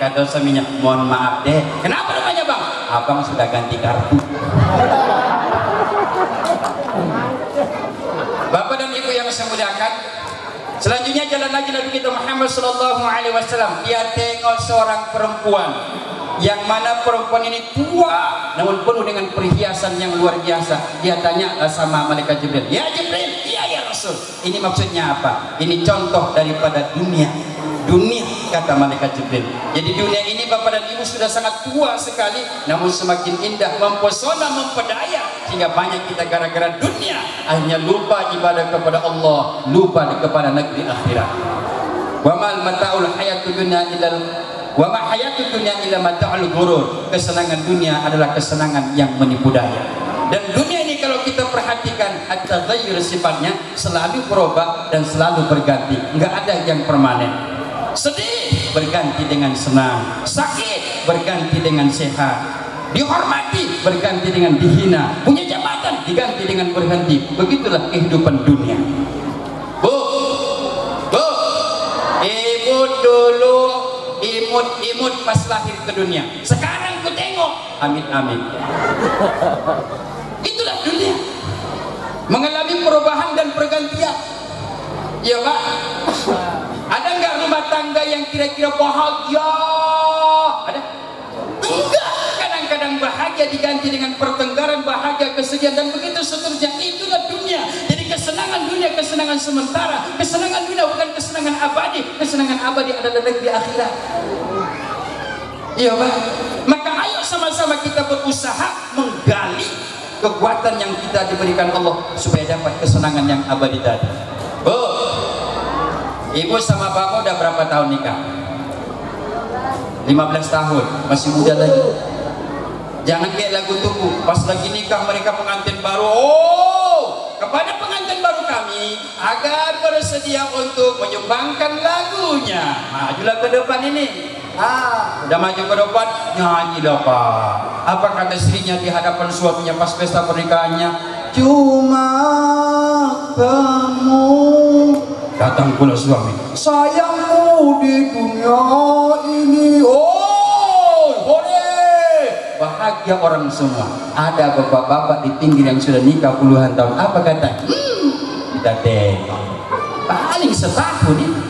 Kata suaminya, mohon maaf deh. Kenapa rupanya bang? Abang sudah ganti kartu. Bapak dan ibu yang saya muliakan, selanjutnya jalan lagi Nabi kita Muhammad SAW. Dia tengok seorang perempuan, yang mana perempuan ini tua namun penuh dengan perhiasan yang luar biasa. Dia tanya sama malaikat Jibril, ya Jibril, iya ya Rasul, ini maksudnya apa? Ini contoh daripada dunia, kata malaikat Jibril. Jadi dunia ini bapak dan ibu sudah sangat tua sekali, namun semakin indah, mempesona, mempedaya, sehingga banyak kita gara-gara dunia akhirnya lupa ibadah kepada Allah, lupa kepada negeri akhirat. Wa mal mata'ul hayatud dunya wa ma hayatud dunya illa mata'ul ghurur. Kesenangan dunia adalah kesenangan yang menipu daya. Dan dunia ini kalau kita perhatikan, at-taghayyur sifatnya selalu berubah dan selalu berganti, enggak ada yang permanen. Sedih berganti dengan senang, sakit berganti dengan sehat, dihormati berganti dengan dihina, punya jabatan diganti dengan berhenti. Begitulah kehidupan dunia. Bu, ibu dulu imut pas lahir ke dunia. Sekarang ku tengok, amit-amit. Itulah dunia, mengalami perubahan dan pergantian. Ya pak, ada nggak rumah tangga yang kira-kira bahagia? Ada? Enggak. Kadang-kadang bahagia diganti dengan pertengkaran, bahagia, kesedihan, dan begitu seterusnya. Itulah dunia. Jadi kesenangan dunia, kesenangan sementara. Kesenangan dunia bukan kesenangan abadi. Kesenangan abadi adalah negeri akhirat. Iya pak. Maka ayo sama-sama kita berusaha menggali kekuatan yang kita diberikan Allah supaya dapat kesenangan yang abadi tadi. Bu, ibu sama bapak udah berapa tahun nikah? 15 tahun, masih muda lagi. Jangan kayak lagu Tugu, pas lagi nikah mereka pengantin baru. Oh, kepada pengantin baru kami agar bersedia untuk menyumbangkan lagunya. Majulah ke depan ini. Udah maju ke depan, nyanyi dah Pak. Apa kata istrinya di hadapan suaminya pas pesta pernikahannya? Cuma kamu. Datang pula suami, sayangku di dunia ini. Oh, boleh. Bahagia orang semua. Ada bapak-bapak di pinggir yang sudah nikah puluhan tahun. Apa kata? Kita tengok. Paling setahun ini.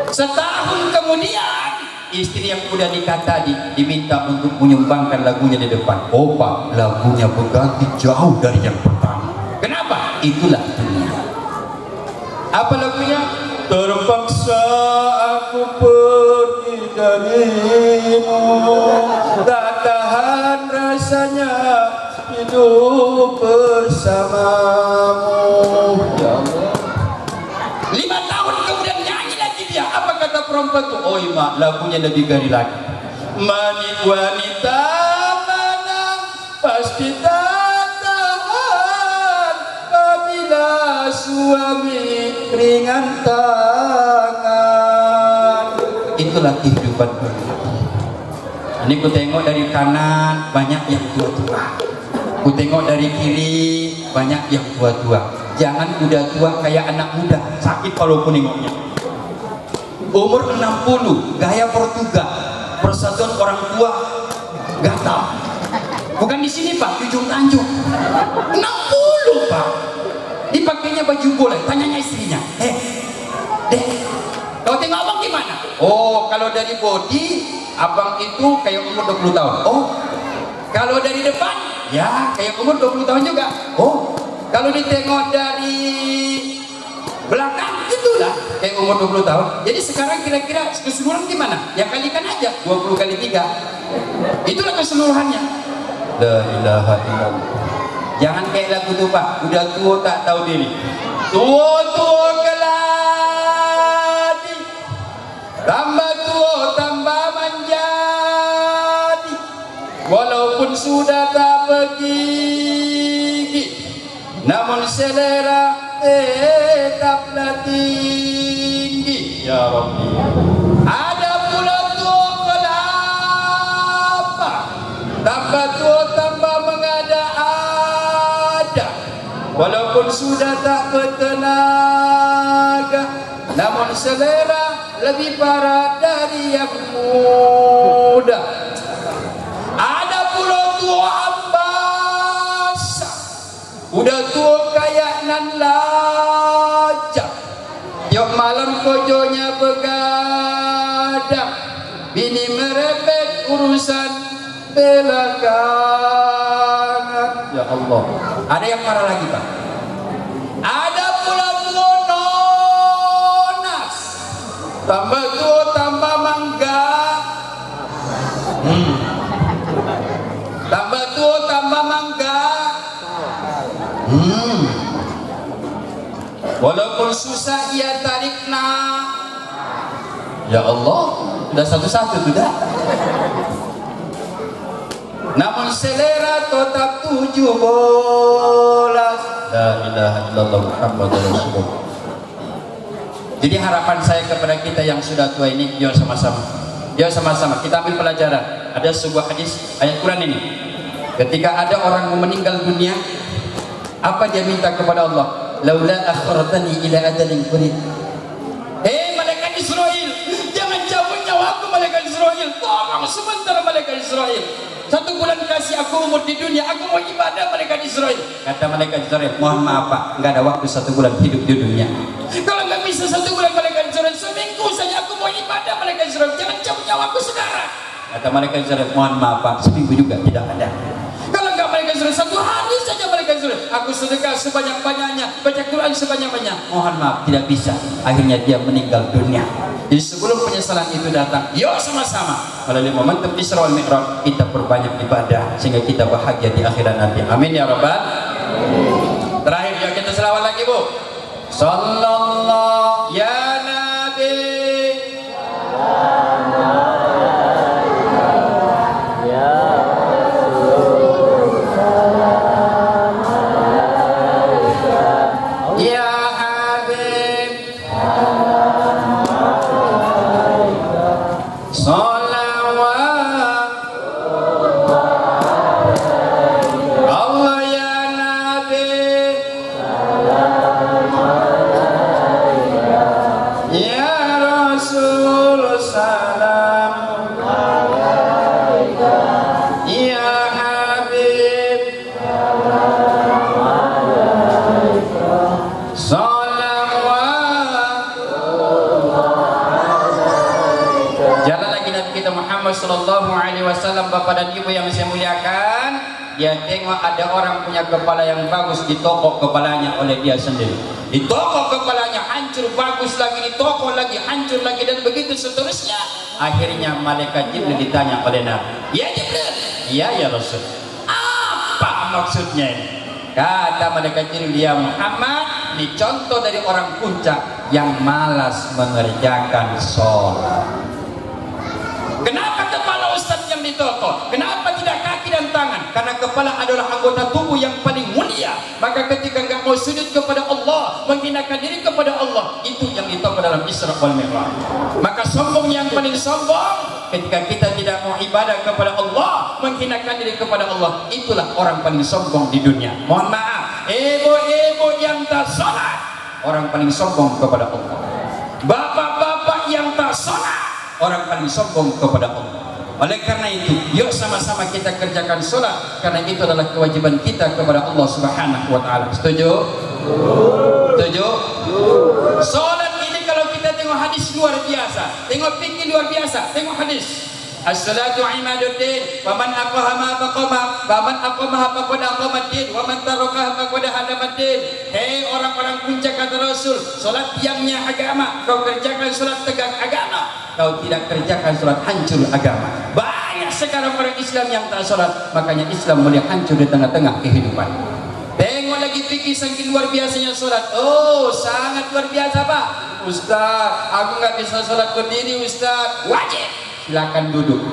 Setahun kemudian istri yang udah nikah tadi diminta untuk menyumbangkan lagunya di depan. Oh Pak, lagunya berganti jauh dari yang pertama. Kenapa? Itulah dunia. Apa lagunya? Terpaksa aku pergi darimu, tak tahan rasanya hidup bersamamu. Ya Allah. 5 tahun kemudian nyanyi lagi dia. Apa kata perempuan itu? Oh mak, lagunya lebih gari lagi. Wanita mana pasti tak tahan apabila suami ringan tangan. Itulah kehidupan dunia. Ini ku tengok dari kanan banyak yang tua-tua, ku tengok dari kiri banyak yang tua-tua. Jangan udah tua kayak anak muda, sakit kalau pun nengoknya. Umur 60, gaya Portugal, persatuan orang tua gatal. Bukan di sini Pak, di Ujung Tanjung. 60 Pak. Dipakainya baju bola, tanyanya istrinya. Dek, kau tengok abang gimana? Oh, kalau dari body, abang itu kayak umur 20 tahun. Oh, kalau dari depan, ya kayak umur 20 tahun juga. Oh, kalau ditengok dari belakang, itulah kayak umur 20 tahun. Jadi sekarang kira-kira keseluruhan gimana? Ya kalikan aja, 20 kali 3. Itulah keseluruhannya. La ilaha illallah. Jangan kayak lagu tuh Pak, udah tua tak tahu diri. Tua-tua keladi, tambah tua tambah menjadi. Walaupun sudah tak bergigi, namun selera tetaplah tinggi. Ya Rabbi. Ada pula tua kelapa, tambah tua tambah mengada-ada. Walaupun sudah tak bertenaga, namun selera lebih parah dari yang muda. Ada pula tua ambasa, udah tua kayak nan lajak. Tiap malam kojonya begadang, bini merepet urusan belakangan. Ya Allah. Ada yang parah lagi Pak. Ada pula tua nonas, tambah tua tambah mangga. Tambah tua tambah mangga. Walaupun susah ia tarik nak. Ya Allah, udah satu-satu sudah. Namun selera tetap 17. La ilaha illallah Muhammadur Rasulullah. Jadi harapan saya kepada kita yang sudah tua ini, yuk sama-sama. Yuk sama-sama kita ambil pelajaran. Ada sebuah hadis ayat Quran ini. Ketika ada orang mau meninggal dunia, apa dia minta kepada Allah? Laula akhartani ila ajalin qarib. Malaikat Israel, jangan cabut nyawaku malaikat Israel. Tolong sebentar malaikat Israel. 1 bulan kasih aku umur di dunia, aku mau ibadah malaikat Israel. Kata malaikat Israel, mohon maaf Pak, nggak ada waktu 1 bulan hidup di dunia. Kalau nggak bisa 1 bulan malaikat Israel, seminggu saja aku mau ibadah malaikat Israel. Jangan cabut nyawaku sekarang. Kata malaikat Israel, mohon maaf Pak, seminggu juga tidak ada. Kalau nggak malaikat Israel, 1 hari saja malaikat Rasul, aku sedekah sebanyak-banyaknya, baca Quran sebanyak-banyak. Mohon maaf, tidak bisa. Akhirnya dia meninggal dunia. Jadi sebelum penyesalan itu datang, yuk sama-sama melalui momentum Isra wal Mi'raj kita perbanyak ibadah sehingga kita bahagia di akhirat nanti. Amin ya rabbal. Terakhir yuk kita selawat lagi, Bu. Sallallahu ya Nabi. Sallallahu alaihi wasallam. Bapak dan Ibu yang saya muliakan, dia tengok ada orang punya kepala yang bagus, ditokok kepalanya oleh dia sendiri. Ditokok kepalanya hancur, bagus lagi, ditokok lagi hancur lagi, dan begitu seterusnya. Akhirnya malaikat Jibril ditanya oleh Nabi, ya Jibril, iya ya Rasul, apa maksudnya ini? Kata malaikat Jibril, ya Muhammad, ini contoh dari orang puncak yang malas mengerjakan sholat. Kenapa kepala Ustaz yang ditokok? Kenapa tidak kaki dan tangan? Karena kepala adalah anggota tubuh yang paling mulia. Maka ketika enggak mau sujud kepada Allah, menghinakan diri kepada Allah, itu yang ditokok dalam Isra wal Mi'raj. Maka sombong yang paling sombong ketika kita tidak mau ibadah kepada Allah, menghinakan diri kepada Allah, itulah orang paling sombong di dunia. Mohon maaf, ibu-ibu yang tak sholat, orang paling sombong kepada Allah. Bapak-bapak yang tak sholat, orang paling sombong kepada Allah. Oleh karena itu, yuk sama-sama kita kerjakan sholat, karena itu adalah kewajiban kita kepada Allah Subhanahu wa Ta'ala. Setuju? Setuju? Sholat ini kalau kita tengok hadis luar biasa, tengok fikih luar biasa, tengok hadis. As-salatu imaduddin, wa man aqamaha faqama, wa man aqamaha faqad aqamaddin, wa man tarakaha faqad hadamaddin. Hei orang-orang puncak, kata Rasul, salat tiangnya agama, kau kerjakan salat tegak agama, kau tidak kerjakan salat hancur agama. Banyak sekarang orang Islam yang tak salat, makanya Islam mulai hancur di tengah-tengah kehidupan. Tengok lagi fikih saking luar biasanya salat. Oh, sangat luar biasa, Pak. Ustaz, aku nggak bisa salat berdiri, Ustaz. Wajib. Silakan duduk.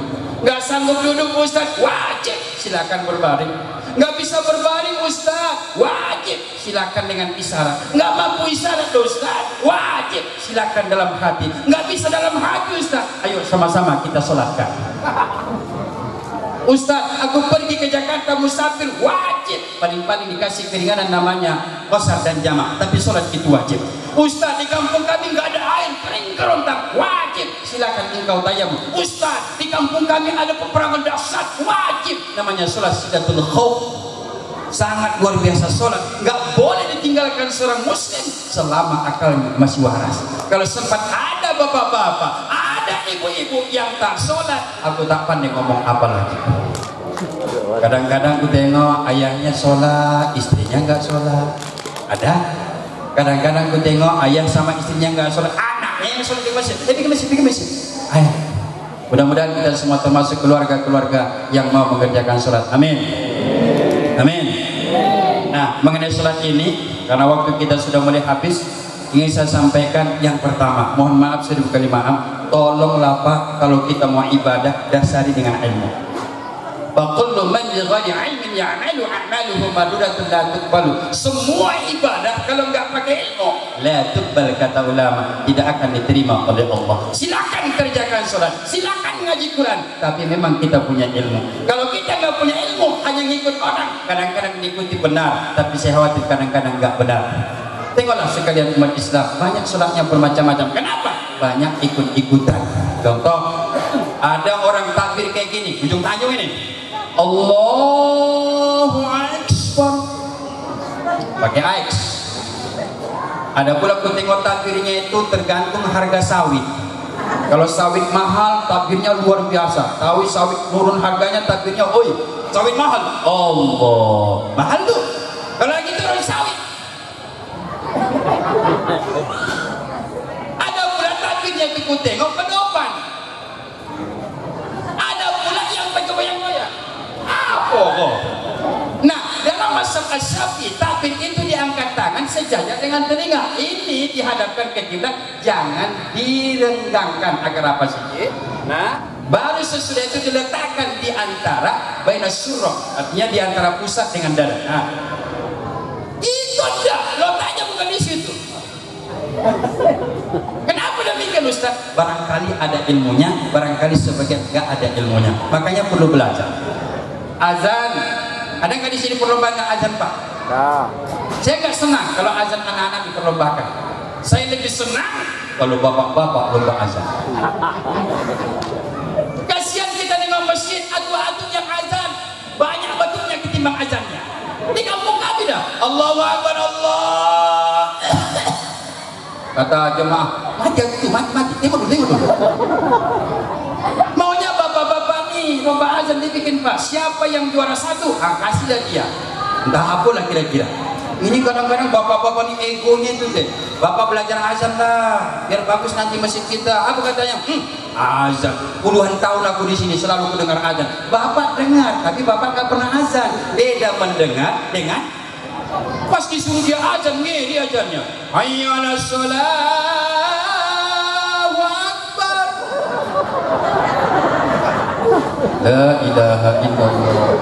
Nggak sanggup duduk, Ustaz, wajib. Silakan berbaring. Nggak bisa berbaring, Ustaz, wajib. Silakan dengan isyarat. Nggak mampu isyarat, Ustaz, wajib. Silakan dalam hati. Nggak bisa dalam hati, Ustaz, ayo sama-sama kita sholatkan. Ustaz, aku pergi ke Jakarta musafir, wajib. Paling-paling dikasih keringanan namanya qasar dan jamak, tapi sholat itu wajib. Ustaz, di kampung kami nggak ada air, kering kerontang, wajib. Silakan engkau tayamum. Ustaz, di kampung kami ada peperangan dahsyat, wajib. Namanya sholat sidatul khauf. Sangat luar biasa sholat. Nggak boleh ditinggalkan seorang muslim selama akalnya masih waras. Kalau sempat ada bapak-bapak, ada ibu-ibu yang tak sholat, aku tak pandai ngomong apa lagi. Kadang-kadang aku tengok ayahnya sholat, istrinya nggak sholat. Ada. Kadang-kadang aku tengok ayah sama istrinya nggak sholat, anaknya yang sholat di masjid. Pergi ke masjid. Ayah. Mudah-mudahan kita semua termasuk keluarga-keluarga yang mau mengerjakan sholat. Amin. Amin. Nah, mengenai sholat ini, karena waktu kita sudah mulai habis, ingin saya sampaikan yang pertama. Mohon maaf, seribu kali maaf. Tolonglah Pak, kalau kita mau ibadah, dasari dengan ilmu. Faqullu man bighayri ilmin ya'malu a'maluhu maduratun la tuqbalu. Semua ibadah kalau enggak pakai ilmu, la tuqbal, kata ulama, tidak akan diterima oleh Allah. Silakan kerjakan sholat, silakan ngaji Quran, tapi memang kita punya ilmu. Kalau kita nggak punya ilmu, hanya ngikut orang, kadang-kadang mengikuti benar, tapi saya khawatir kadang-kadang nggak benar. Tengoklah sekalian umat Islam, banyak sholatnya bermacam-macam. Kenapa? Banyak ikut-ikutan. Contoh, ada orang takbir kayak gini, ujung tanjung ini, Allahu Akbar, pakai X. Ada pula aku tengok takbirnya itu tergantung harga sawit. Kalau sawit mahal, takbirnya luar biasa. Sawit turun harganya, takbirnya, oi, sawit mahal, Allah, mahal tuh. Kalau orang sawit. Ada pula takbirnya itu tengok ke depan. Ada pula yang pakai bayang-bayang. Apa kok? Nah, dalam mazhab Asy-Syafi'i takbir itu diangkat tangan sejajar dengan telinga. Ini dihadapkan ke kiblat, jangan direnggangkan agar apa sih? Nah, baru sesudah itu diletakkan di antara bainas surah, artinya di antara pusat dengan dada. Nah, itu enggak, letaknya bukan di situ. Kenapa demikian Ustaz? Barangkali ada ilmunya, barangkali sebagian enggak ada ilmunya. Makanya perlu belajar. Azan, ada nggak di sini perlombaan azan Pak? Nah. Saya nggak senang kalau azan anak-anak diperlombakan. Saya lebih senang kalau bapak-bapak lomba azan. Kasihan kita dengan masjid atu-atu yang azan banyak batutnya ketimbang azannya. Di kampung kami dah, Allahu Akbar Allah. Kata jemaah, mati itu, mati. Tengok dulu. Maunya bapak-bapak nih lomba azan dibikin Pak. Siapa yang juara satu? Kasihlah dia. Entah apalah kira-kira. Ini kadang-kadang bapak-bapak nih egonya itu deh. Bapak belajar azan lah, biar bagus nanti masjid kita. Apa katanya? Azan. Puluhan tahun aku di sini selalu mendengar azan. Bapak dengar, tapi bapak gak pernah azan. Beda mendengar dengan pas disuruh dia azan, ngeri azannya. Hayya 'alas shalah. La ilaha illallah.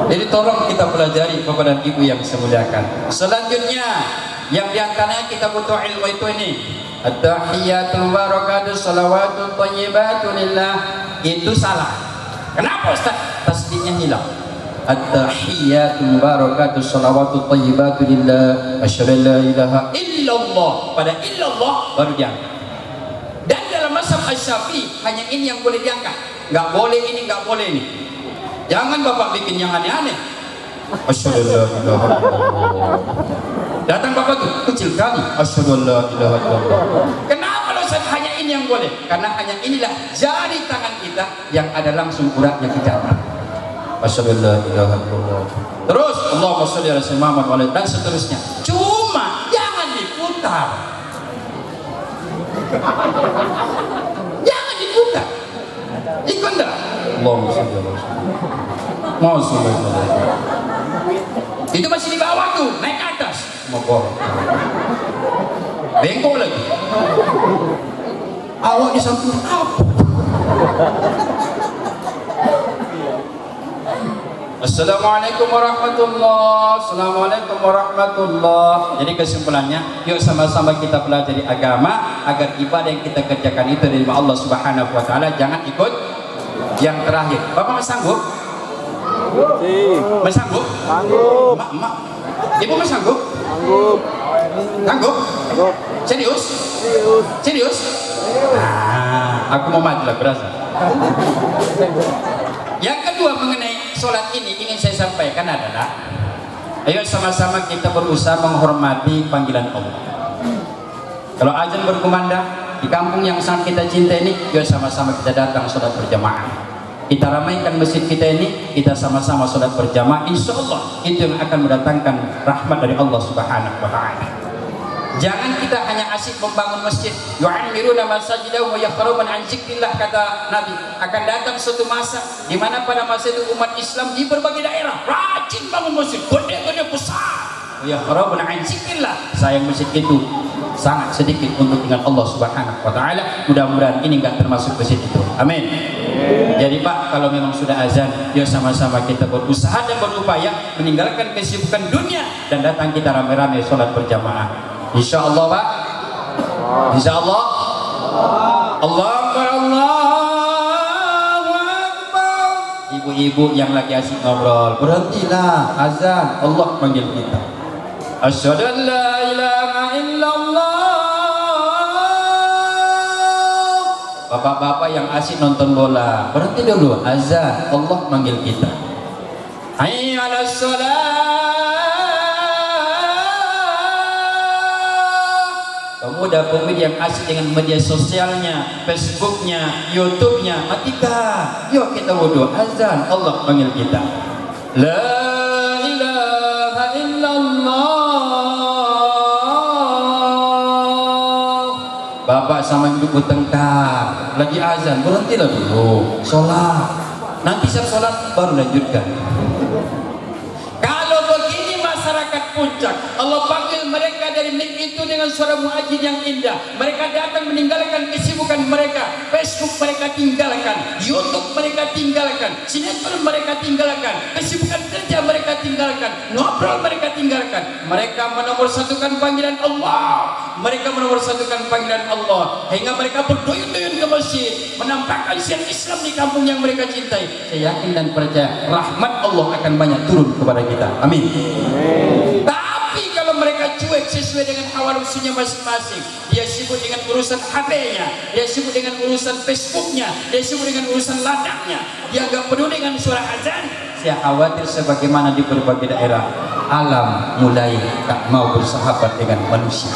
Jadi tolong kita pelajari kepada ibu yang saya muliakan. Selanjutnya yang diantaranya kita butuh ilmu itu ini. At-tahiyatul barakatuh salawatut thayyibatu lillah. Itu salah. Kenapa Ustaz? Tasdidnya hilang. At-tahiyatul barakatuh salawatut thayyibatu lillah. Asyhadu an la ilaha illallah. Pada illallah baru diangkat. Dan dalam mazhab Asy-Syafi'i hanya ini yang boleh diangkat. Nggak boleh ini, nggak boleh ini. Jangan bapak bikin yang aneh-aneh. Asyhadu an la ilaha illallah. Datang bapak tuh kecil kali. Asyhadu an la ilaha illallah. Kenapa Ustaz hanya ini yang boleh? Karena hanya inilah jari tangan kita yang ada langsung uratnya ke jabah. Asyhadu an la ilaha illallah. Terus Allahumma sholli ala sayyidina Muhammad dan seterusnya. Cuma jangan diputar. Jangan diputar. Ikut enggak? Allahumma sholli ala sayyidina. Itu masih di bawah tuh, naik ke atas. Moga. Bengkok lagi. Awak di samping apa? Assalamualaikum warahmatullahi. Assalamualaikum warahmatullahi. Jadi kesimpulannya, yuk sama-sama kita pelajari agama agar ibadah yang kita kerjakan itu dari Allah Subhanahu wa taala. Jangan ikut yang terakhir. Bapak masih sanggup? Masih sanggup? Sanggup. Mak. Ibu masih sanggup? Sanggup. Sanggup? Sanggup. Serius? Serius. Serius? Nah, aku mau mati lah berasa. Yang kedua mengenai sholat ini ingin saya sampaikan adalah, ayo sama-sama kita berusaha menghormati panggilan Allah. Kalau azan berkumandang di kampung yang sangat kita cinta ini, yuk sama-sama kita datang sholat berjamaah. Kita ramaikan masjid kita ini, kita sama-sama sholat berjamaah. Insya Allah itu yang akan mendatangkan rahmat dari Allah Subhanahu wa taala. Jangan kita hanya asyik membangun masjid. Yu'ammiruna masajidahu wa yakhrubun an dzikrillah, kata Nabi. Akan datang suatu masa di mana pada masa itu umat Islam di berbagai daerah rajin bangun masjid, gede-gede besar. Wa yakhrubun an dzikrillah. Sayang masjid itu sangat sedikit untuk ingat Allah Subhanahu wa taala. Mudah-mudahan ini enggak termasuk masjid itu. Amin. Jadi Pak, kalau memang sudah azan, yuk sama-sama kita berusaha dan berupaya meninggalkan kesibukan dunia dan datang kita ramai-ramai sholat berjamaah. Insya Allah Pak. Insya Allah. Allahu Akbar. Ibu-ibu yang lagi asik ngobrol, berhentilah, azan. Allah panggil kita. Asyhadu an la ilaha illallah. Bapak-bapak yang asik nonton bola, berhenti dulu, azan. Allah manggil kita. Hayya 'alas shalah. Pemuda-pemudi yang asik dengan media sosialnya, Facebooknya, YouTube-nya, matikan. Yuk kita wudhu, azan. Allah panggil kita. La ilaha illallah. bapak sama ibu bertengkar lagi azan, berhentilah dulu sholat, nanti saat sholat baru lanjutkan. Kalau begini masyarakat Puncak, Allah panggil mereka dari mic itu dengan suara muadzin yang indah. Mereka datang meninggalkan kesibukan mereka, Facebook mereka tinggalkan, YouTube mereka tinggalkan, sinetron mereka tinggalkan, kesibukan kerja mereka tinggalkan, ngobrol mereka tinggalkan. Mereka menomorsatukan panggilan Allah. Mereka menomorsatukan panggilan Allah hingga mereka berduyun-duyun ke masjid menampakkan siar Islam di kampung yang mereka cintai. Saya yakin dan percaya rahmat Allah akan banyak turun kepada kita. Amin. Tapi kalau mereka cuek sesuai dengan hawa nafsunya masing-masing, dia sibuk dengan urusan HP-nya, dia sibuk dengan urusan Facebook-nya, dia sibuk dengan urusan ladangnya, dia agak peduli dengan suara azan. Saya khawatir sebagaimana di berbagai daerah alam mulai tak mau bersahabat dengan manusia.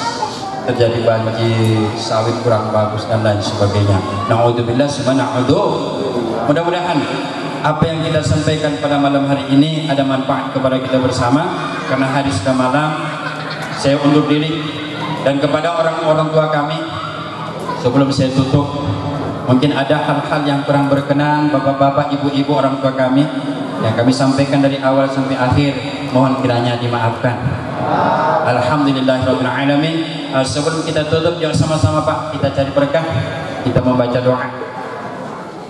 Terjadi banjir, sawit kurang bagus dan lain sebagainya. Na'udzubillah summa na'udzu. Mudah-mudahan apa yang kita sampaikan pada malam hari ini ada manfaat kepada kita bersama. Karena hari sudah malam, saya undur diri. Dan kepada orang-orang tua kami, sebelum saya tutup, mungkin ada hal-hal yang kurang berkenan bapak-bapak, ibu-ibu, orang tua kami yang kami sampaikan dari awal sampai akhir, mohon kiranya dimaafkan. Alhamdulillahirabbil alamin. Sebelum kita tutup, yuk sama-sama Pak kita cari berkah, kita membaca doa.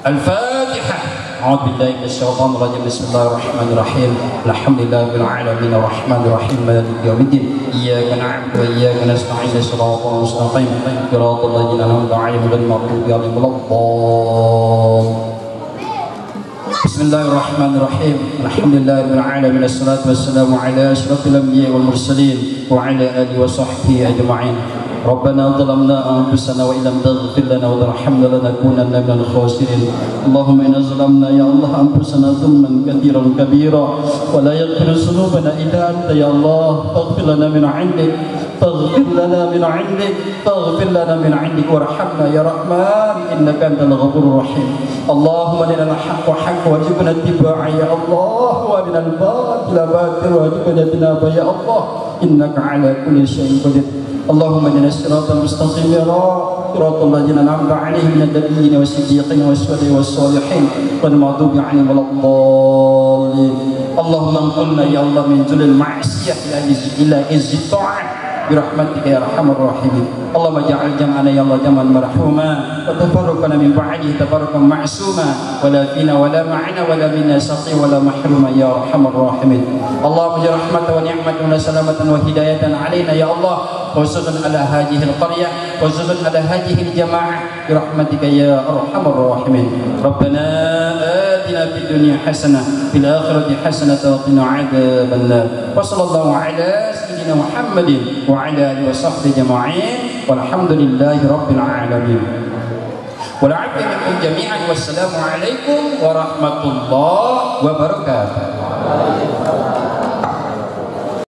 Al-Fatihah. A'udzu billahi minasyaitonir rajim. Bismillahirrahmanirrahim. Alhamdulillahirabbil alamin arrahmanir rahim maliki yaumiddin. Iyyaka na'budu wa iyyaka nasta'in. Shiratal mustaqim. Shiratal ladzina an'amta 'alaihim ghairil maghdubi 'alaihim waladdallin. Bismillahirrahmanirrahim. Alhamdulillahirabbil alamin. Assalatu wassalamu ala asyrafil anbiya'i wal mursalin wa ala alihi wa sahbihi ajma'in. ربنا ظلمنا أنفسنا وإن لم تغفر لنا وترحمنا لنكونن من الخاسرين. اللهم إنا ظلمنا يا الله أنفسنا ظلما كثيرا كبيرا ولا يغفر ذنوبنا إلا أنت يا الله. فاغفر لنا من عندك، فاغفر لنا من عندك، فاغفر لنا من عندك وارحمنا يا رحمن إنك أنت الغفور الرحيم. اللهم أرنا الحق حقا وارزقنا اتباعه يا الله، وأرنا الباطل باطلا وارزقنا اجتنابه يا الله إنك على كل شيء قدير. اللهم اهدنا الصراط المستقيم يا رب، صراط الذين انعمت عليهم من النبيين والصديقين والشهداء والصالحين غير المغضوب عليهم ولا الضالين. اللهم انقلنا يا الله من ذل المعصيه الى عز الطاعه برحمتك يا ارحم الراحمين. اللهم اجعل جمعنا يا الله جمعا مرحوما وتفرقنا من بعده تفرقا معصوما ولا فينا ولا معنا ولا منا شقي ولا محروما يا ارحم الراحمين. اللهم اجعل رحمه ونعمه وسلامه وهدايه علينا يا الله، خصوصا على هذه القريه، خصوصا على هذه الجماعه برحمتك يا ارحم الراحمين. ربنا آتنا في الدنيا حسنه في الاخره حسنه وقنا عذاب النار. وصلى الله على سيدنا محمد وعلى اله وصحبه اجمعين والحمد لله رب العالمين. والعفو منكم جميعا والسلام عليكم ورحمه الله وبركاته.